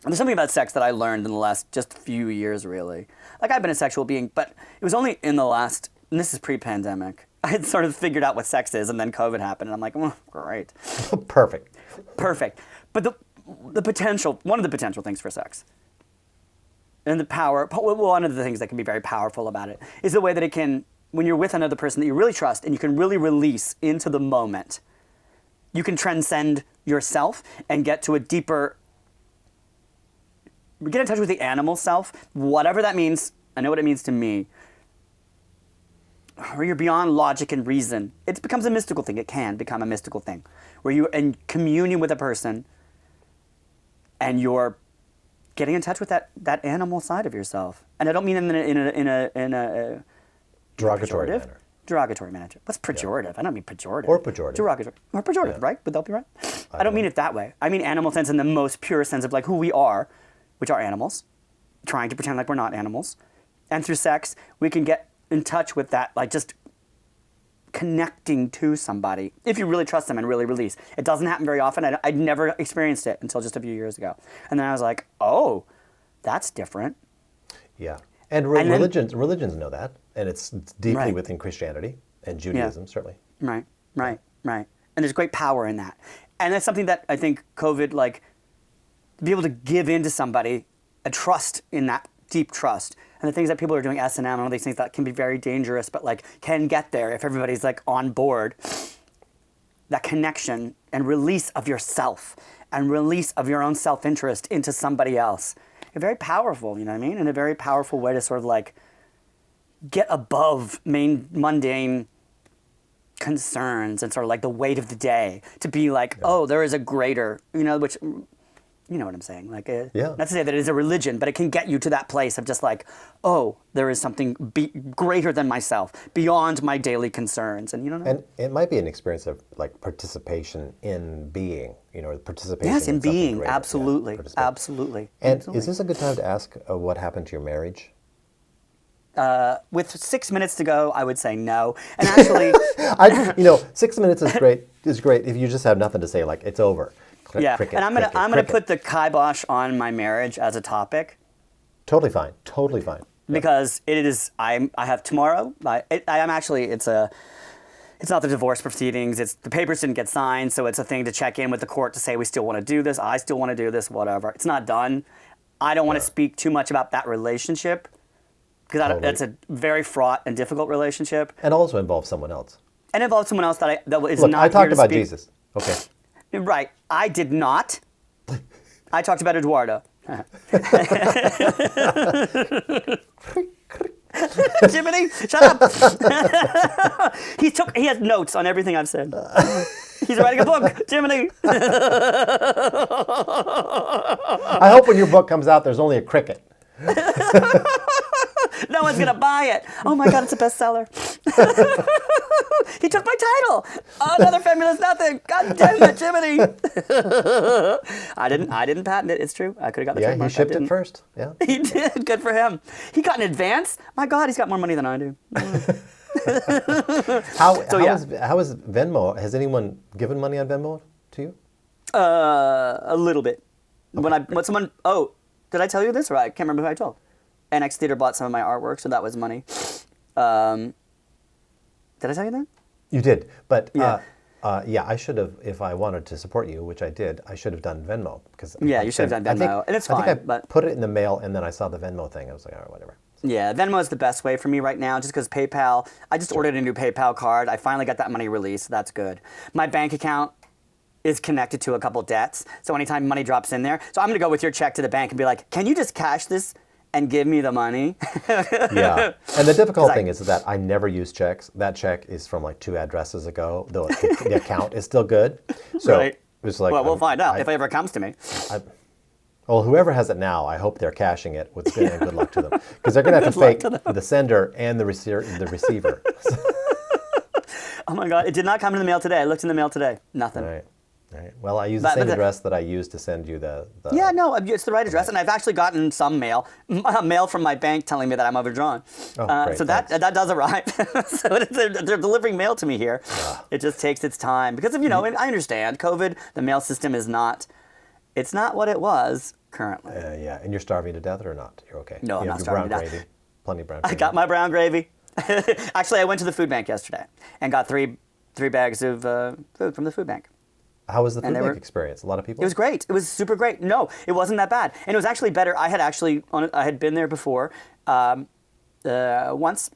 [SPEAKER 2] there's something about sex that I learned in the last just few years, really. Like, I've been a sexual being, but it was only in the last, and this is pre-pandemic, I had sort of figured out what sex is, and then COVID happened, and I'm like, oh, great.
[SPEAKER 1] Perfect.
[SPEAKER 2] Perfect. But the potential, one of the potential things for sex, and the power, one of the things that can be very powerful about it, is the way that it can, when you're with another person that you really trust, and you can really release into the moment, you can transcend yourself and get to a deeper, get in touch with the animal self, whatever that means. I know what it means to me. Where you're beyond logic and reason. It becomes a mystical thing. It can become a mystical thing. Where you're in communion with a person and you're getting in touch with that animal side of yourself. And I don't mean in a
[SPEAKER 1] Derogatory
[SPEAKER 2] pejorative.
[SPEAKER 1] manner.
[SPEAKER 2] Derogatory manner. What's pejorative? I don't mean pejorative.
[SPEAKER 1] Or pejorative.
[SPEAKER 2] Derogatory. Or pejorative,
[SPEAKER 1] Yeah.
[SPEAKER 2] right? Would that be right? I don't mean it that way. I mean animal sense in the most pure sense of like who we are, which are animals, trying to pretend like we're not animals. And through sex, we can get in touch with that, like just connecting to somebody, if you really trust them and really release. It doesn't happen very often. I'd never experienced it until just a few years ago. And then I was like, oh, that's different.
[SPEAKER 1] Yeah. And,
[SPEAKER 2] And then-
[SPEAKER 1] religions know that. And it's deeply
[SPEAKER 2] Right.
[SPEAKER 1] within Christianity and Judaism, certainly.
[SPEAKER 2] Right. And there's great power in that. And that's something that I think COVID, like, to be able to give into somebody a trust in that deep trust. And the things that people are doing, S&M and all these things that can be very dangerous, but like can get there if everybody's like on board. That connection and release of yourself and release of your own self-interest into somebody else. Very powerful, you know what I mean? And a very powerful way to sort of like get above mundane concerns and sort of like the weight of the day to be like, oh, there is a greater, you know, which, you know what I'm saying? Like,
[SPEAKER 1] Yeah.
[SPEAKER 2] not to say that it is a religion, but it can get you to that place of just like, oh, there is something greater than myself, beyond my daily concerns, and you don't know.
[SPEAKER 1] And it might be an experience of like participation in being, you know, participation
[SPEAKER 2] Yes, in
[SPEAKER 1] something
[SPEAKER 2] being,
[SPEAKER 1] greater. Yeah,
[SPEAKER 2] absolutely,
[SPEAKER 1] participate.
[SPEAKER 2] absolutely.
[SPEAKER 1] And
[SPEAKER 2] absolutely.
[SPEAKER 1] is this a good time to ask what happened to your marriage?
[SPEAKER 2] With 6 minutes to go, I would say no. And actually,
[SPEAKER 1] 6 minutes is great. Is great if you just have nothing to say, like it's over.
[SPEAKER 2] yeah.
[SPEAKER 1] Cricket,
[SPEAKER 2] And I'm gonna
[SPEAKER 1] cricket.
[SPEAKER 2] put the kibosh on my marriage as a topic.
[SPEAKER 1] Totally fine. Totally fine.
[SPEAKER 2] Because it is, I have tomorrow. It's not the divorce proceedings. It's the papers didn't get signed, so it's a thing to check in with the court to say we still want to do this. I still want to do this. Whatever. It's not done. I don't want to speak too much about that relationship because
[SPEAKER 1] Totally.
[SPEAKER 2] that's a very fraught and difficult relationship,
[SPEAKER 1] And also involves someone else.
[SPEAKER 2] and involves someone else that is
[SPEAKER 1] Look,
[SPEAKER 2] not.
[SPEAKER 1] I
[SPEAKER 2] here
[SPEAKER 1] talked
[SPEAKER 2] to
[SPEAKER 1] about
[SPEAKER 2] speak.
[SPEAKER 1] Jesus. Okay.
[SPEAKER 2] Right. I did not. I talked about Eduardo. Jiminy, shut up. He has notes on everything I've said. He's writing a book. Jiminy.
[SPEAKER 1] I hope when your book comes out, there's only a cricket.
[SPEAKER 2] No one's going to buy it. Oh my God, it's a bestseller. He took my title. Another feminist nothing. God damn it, Jiminy. I didn't patent it. It's true. I could have got the
[SPEAKER 1] Yeah,
[SPEAKER 2] trademark.
[SPEAKER 1] he
[SPEAKER 2] I
[SPEAKER 1] shipped it
[SPEAKER 2] didn't.
[SPEAKER 1] first. Yeah.
[SPEAKER 2] He did. Good for him. He got an advance. My God, he's got more money than I do.
[SPEAKER 1] How
[SPEAKER 2] yeah.
[SPEAKER 1] is Venmo? Has anyone given money on Venmo to you?
[SPEAKER 2] A little bit. Did I tell you this? Or I can't remember who I told. NX Theater bought some of my artwork, so that was money. Did I tell you that?
[SPEAKER 1] You did, but
[SPEAKER 2] Yeah.
[SPEAKER 1] I should have, if I wanted to support you, which I did, I should have done Venmo because
[SPEAKER 2] Yeah, you should have done Venmo, and it's
[SPEAKER 1] I think I
[SPEAKER 2] fine, but-
[SPEAKER 1] put it in the mail, and then I saw the Venmo thing. I was like, all right, whatever.
[SPEAKER 2] Yeah, Venmo is the best way for me right now, just because PayPal. I just ordered a new PayPal card. I finally got that money released. So that's good. My bank account is connected to a couple debts. So anytime money drops in there, so I'm going to go with your check to the bank and be like, can you just cash this and give me the money?
[SPEAKER 1] Yeah. And the difficult thing is that I never use checks. That check is from like 2 addresses ago, though the account is still good. So
[SPEAKER 2] Right.
[SPEAKER 1] it's like,
[SPEAKER 2] Well, we'll find out if it ever comes to me.
[SPEAKER 1] well, whoever has it now, I hope they're cashing it with good luck to them. Because they're going to have to fake the sender and the receiver.
[SPEAKER 2] Oh my God, it did not come in the mail today. I looked in the mail today. Nothing.
[SPEAKER 1] Right. Right. Well, I use the same address that I used to send you the
[SPEAKER 2] Yeah, no, it's the right address, and I've actually gotten some mail from my bank telling me that I'm overdrawn.
[SPEAKER 1] Great,
[SPEAKER 2] so that does arrive. So they're delivering mail to me here. It just takes its time because I understand COVID. The mail system is not. It's not what it was currently.
[SPEAKER 1] yeah, and you're starving to death or not? You're okay.
[SPEAKER 2] No,
[SPEAKER 1] you
[SPEAKER 2] I'm
[SPEAKER 1] have
[SPEAKER 2] not
[SPEAKER 1] your
[SPEAKER 2] starving
[SPEAKER 1] brown
[SPEAKER 2] to death.
[SPEAKER 1] gravy. Plenty of brown
[SPEAKER 2] I
[SPEAKER 1] gravy.
[SPEAKER 2] got my brown gravy. Actually, I went to the food bank yesterday and got three bags of food from the food bank.
[SPEAKER 1] How was the food
[SPEAKER 2] they
[SPEAKER 1] bank
[SPEAKER 2] were-
[SPEAKER 1] experience? A lot of people?
[SPEAKER 2] It was great. It was super great. No, it wasn't that bad, and it was actually better. I had been there before, once,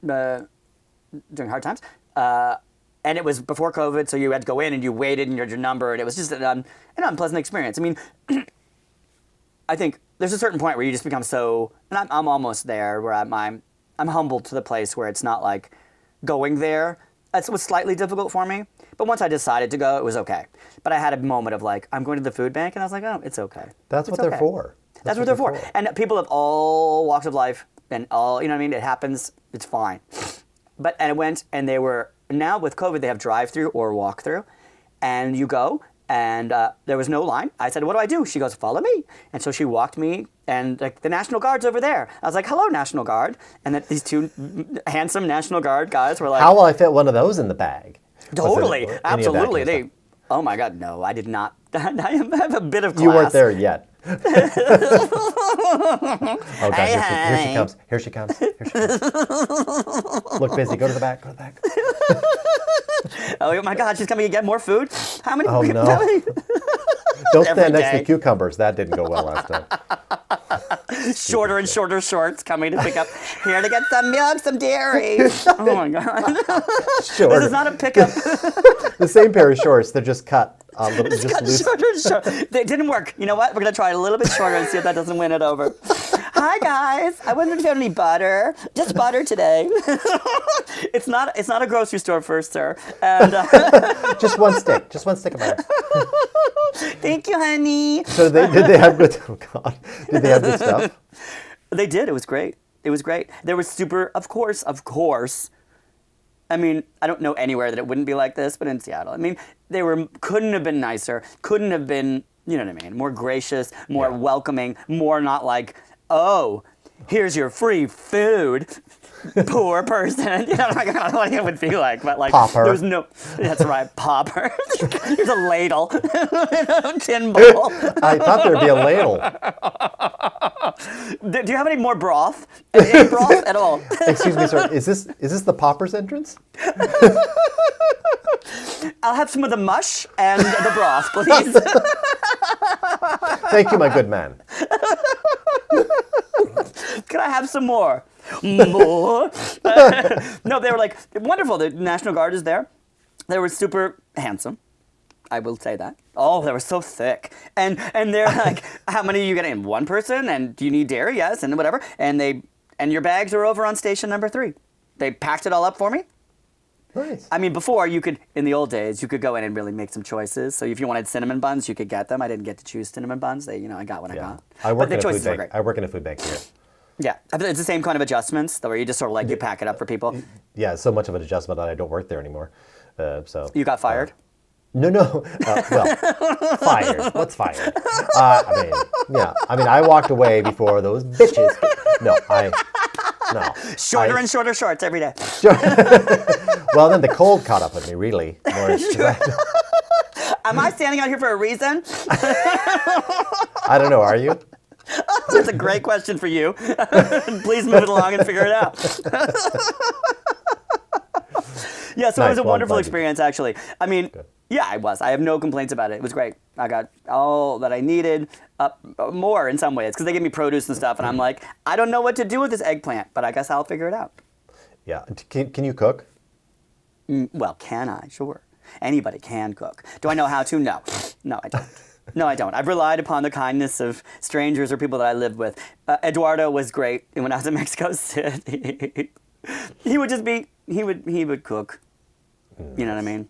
[SPEAKER 2] during hard times, and it was before COVID. So you had to go in and you waited and you had your number, and it was just an unpleasant experience. I mean, I think there's a certain point where you just become so, and I'm almost there where I'm humbled to the place where it's not like going there. It was slightly difficult for me, but once I decided to go, it was okay. But I had a moment of like, I'm going to the food bank, and I was like, oh, it's okay.
[SPEAKER 1] That's
[SPEAKER 2] It's
[SPEAKER 1] what they're
[SPEAKER 2] okay.
[SPEAKER 1] for.
[SPEAKER 2] That's what they're for. And people of all walks of life and all, you know what I mean? It happens. It's fine. And I went, and they were, now with COVID, they have drive-through or walk-through, and you go, and there was no line. I said, what do I do? She goes, follow me. And so she walked me, and like, the National Guard's over there. I was like, hello, National Guard. And then these two handsome National Guard guys were like,
[SPEAKER 1] How will I fit one of those in the bag? Was it
[SPEAKER 2] totally,
[SPEAKER 1] any of that
[SPEAKER 2] absolutely.
[SPEAKER 1] kind of stuff?
[SPEAKER 2] Oh my God, no, I did not. I have a bit of class.
[SPEAKER 1] You weren't there yet. Oh God,
[SPEAKER 2] Hey,
[SPEAKER 1] here she
[SPEAKER 2] honey.
[SPEAKER 1] comes. Here she comes. Here she comes. Look busy. Go to the back. Go to the back.
[SPEAKER 2] Oh my God, she's coming to get more food? How many?
[SPEAKER 1] Oh, no.
[SPEAKER 2] How many?
[SPEAKER 1] Don't
[SPEAKER 2] Every
[SPEAKER 1] stand next to
[SPEAKER 2] day.
[SPEAKER 1] the cucumbers. That didn't go well last time.
[SPEAKER 2] Shorter and shorter shorts coming to pick up. Here to get some milk, some dairy. Oh my God.
[SPEAKER 1] Sure.
[SPEAKER 2] This is not a pickup.
[SPEAKER 1] The same pair of shorts. They're just cut. Just
[SPEAKER 2] Got
[SPEAKER 1] loose.
[SPEAKER 2] shorter and shorter. It didn't work. You know what? We're going to try it a little bit shorter and see if that doesn't win it over. Hi, guys. I wondered if you had any butter. Just butter today. It's not a grocery store first, sir. And
[SPEAKER 1] Just one stick. Just one stick of butter.
[SPEAKER 2] thank you, honey.
[SPEAKER 1] So did they have good? Oh God. Did they have good stuff?
[SPEAKER 2] They did. It was great. It was great. There was super, of course. I mean, I don't know anywhere that it wouldn't be like this, but in Seattle, I mean, couldn't have been nicer, couldn't have been, you know what I mean, more gracious, more
[SPEAKER 1] Yeah.
[SPEAKER 2] welcoming, more not like, oh, here's your free food, poor person. You know, like, I don't know what it would be like, but like,
[SPEAKER 1] Pauper.
[SPEAKER 2] there was no, that's right, pauper. Here's a ladle, tin bowl.
[SPEAKER 1] I thought there'd be a ladle.
[SPEAKER 2] Do you have any more broth? Any broth at all?
[SPEAKER 1] Excuse me, sir. Is this the pauper's entrance?
[SPEAKER 2] I'll have some of the mush and the broth, please.
[SPEAKER 1] Thank you, my good man.
[SPEAKER 2] Can I have some more? More? No, they were like, wonderful. The National Guard is there. They were super handsome. I will say that. Oh, they were so thick. And they're like, how many are you getting? One person? And do you need dairy? Yes, and whatever. And your bags are over on station number 3. They packed it all up for me.
[SPEAKER 1] Nice.
[SPEAKER 2] I mean, before in the old days, you could go in and really make some choices. So if you wanted cinnamon buns, you could get them. I didn't get to choose cinnamon buns. I got what I
[SPEAKER 1] Yeah.
[SPEAKER 2] got.
[SPEAKER 1] I
[SPEAKER 2] But
[SPEAKER 1] work
[SPEAKER 2] the
[SPEAKER 1] in a food
[SPEAKER 2] choices were
[SPEAKER 1] bank.
[SPEAKER 2] great.
[SPEAKER 1] I work in a food bank here.
[SPEAKER 2] Yeah, it's the same kind of adjustments, where you just sort of like you pack it up for people.
[SPEAKER 1] Yeah, it's so much of an adjustment that I don't work there anymore. So
[SPEAKER 2] You got fired?
[SPEAKER 1] No. Well, fired. What's fired? I mean, I walked away before those bitches. No.
[SPEAKER 2] Shorter and shorter shorts every day.
[SPEAKER 1] Well, then the cold caught up with me, really.
[SPEAKER 2] Am I standing out here for a reason?
[SPEAKER 1] I don't know. Are you?
[SPEAKER 2] That's a great question for you. Please move it along and figure it out. Yeah, so it
[SPEAKER 1] Nice,
[SPEAKER 2] was a
[SPEAKER 1] well,
[SPEAKER 2] wonderful
[SPEAKER 1] glad you-
[SPEAKER 2] experience, actually. I mean, yeah, I was. I have no complaints about it. It was great. I got all that I needed, more in some ways, because they gave me produce and stuff, and I'm like, I don't know what to do with this eggplant, but I guess I'll figure it out.
[SPEAKER 1] Yeah. Can you cook?
[SPEAKER 2] Well, can I? Sure. Anybody can cook. Do I know how to? No. No, I don't. No, I don't. I've relied upon the kindness of strangers or people that I lived with. Eduardo was great when I was in Mexico City. He would just be, he would cook. You know what I mean?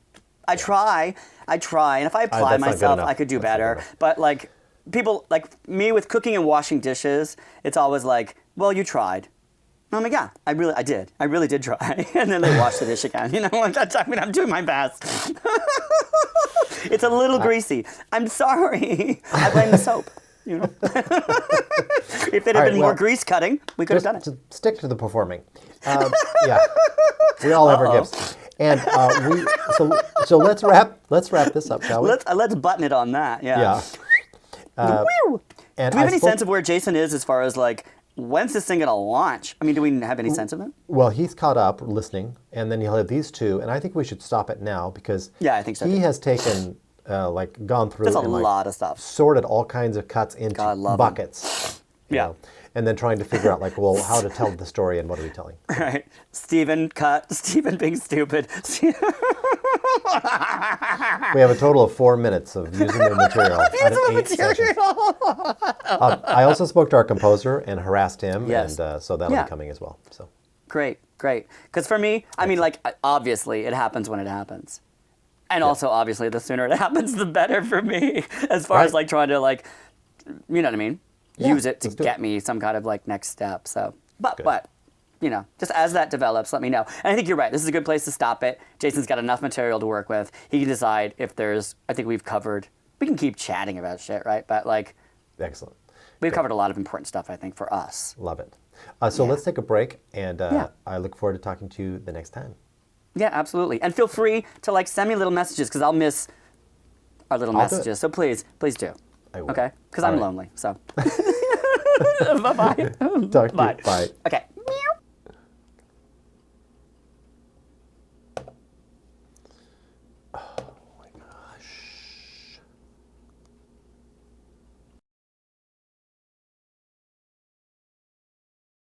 [SPEAKER 2] I try, and if I apply
[SPEAKER 1] that's not good
[SPEAKER 2] myself,
[SPEAKER 1] enough.
[SPEAKER 2] I could do
[SPEAKER 1] That's not good
[SPEAKER 2] better.
[SPEAKER 1] enough.
[SPEAKER 2] But like people, like me with cooking and washing dishes, it's always like, well, you tried. I'm like, yeah, I really did try. And then they wash the dish again. You know, I'm doing my best. It's a little greasy. I'm sorry. I blame the soap. You know, if it had
[SPEAKER 1] All right,
[SPEAKER 2] been more
[SPEAKER 1] well,
[SPEAKER 2] grease cutting, we could have done it.
[SPEAKER 1] To stick to the performing. Yeah, we all have our gifts, and so let's wrap this up, shall we?
[SPEAKER 2] Let's button it on that. Yeah.
[SPEAKER 1] Yeah.
[SPEAKER 2] Woo!
[SPEAKER 1] And
[SPEAKER 2] Do we have
[SPEAKER 1] I
[SPEAKER 2] any
[SPEAKER 1] spoke-
[SPEAKER 2] sense of where Jason is as far as like when's this thing gonna launch? I mean, do we have any sense of it?
[SPEAKER 1] Well, he's caught up listening, and then he'll have these two, and I think we should stop it now because
[SPEAKER 2] Yeah, I think so,
[SPEAKER 1] he
[SPEAKER 2] too.
[SPEAKER 1] has taken gone through
[SPEAKER 2] There's a
[SPEAKER 1] and
[SPEAKER 2] lot of stuff.
[SPEAKER 1] sorted all kinds of cuts into
[SPEAKER 2] God love him.
[SPEAKER 1] buckets. you
[SPEAKER 2] Yeah.
[SPEAKER 1] know, and then trying to figure out like, well, how to tell the story and what are we telling?
[SPEAKER 2] Right. Stephen being stupid.
[SPEAKER 1] We have a total of 4 minutes of using the material out of 8 sessions. I also spoke to our composer and harassed him,
[SPEAKER 2] Yes.
[SPEAKER 1] and so that'll
[SPEAKER 2] Yeah.
[SPEAKER 1] be coming as well. So
[SPEAKER 2] Great. Because for me, I mean, like, obviously, it happens when it happens. And also, obviously, the sooner it happens, the better for me. As far as,
[SPEAKER 1] Right.
[SPEAKER 2] like, trying to, like, you know what I mean?
[SPEAKER 1] Yeah,
[SPEAKER 2] Use it to
[SPEAKER 1] let's do
[SPEAKER 2] get
[SPEAKER 1] it.
[SPEAKER 2] me some kind of, like, next step. So,
[SPEAKER 1] Good.
[SPEAKER 2] but, you know, just as that develops, let me know. And I think you're right. This is a good place to stop it. Jason's got enough material to work with. He can decide if there's, I think we've covered, we can keep chatting about shit, right? But, like,
[SPEAKER 1] excellent.
[SPEAKER 2] we've covered a lot of important stuff, I think, for us.
[SPEAKER 1] Love it. So let's take a break, and
[SPEAKER 2] Yeah.
[SPEAKER 1] I look forward to talking to you the next time.
[SPEAKER 2] Yeah, absolutely. And feel free to like send me little messages because I'll miss our little
[SPEAKER 1] I'll do it.
[SPEAKER 2] messages. So please do.
[SPEAKER 1] I will.
[SPEAKER 2] Okay? Because
[SPEAKER 1] All
[SPEAKER 2] I'm
[SPEAKER 1] right.
[SPEAKER 2] lonely. So bye-bye.
[SPEAKER 1] Talk to
[SPEAKER 2] Bye.
[SPEAKER 1] you. Bye.
[SPEAKER 2] Okay.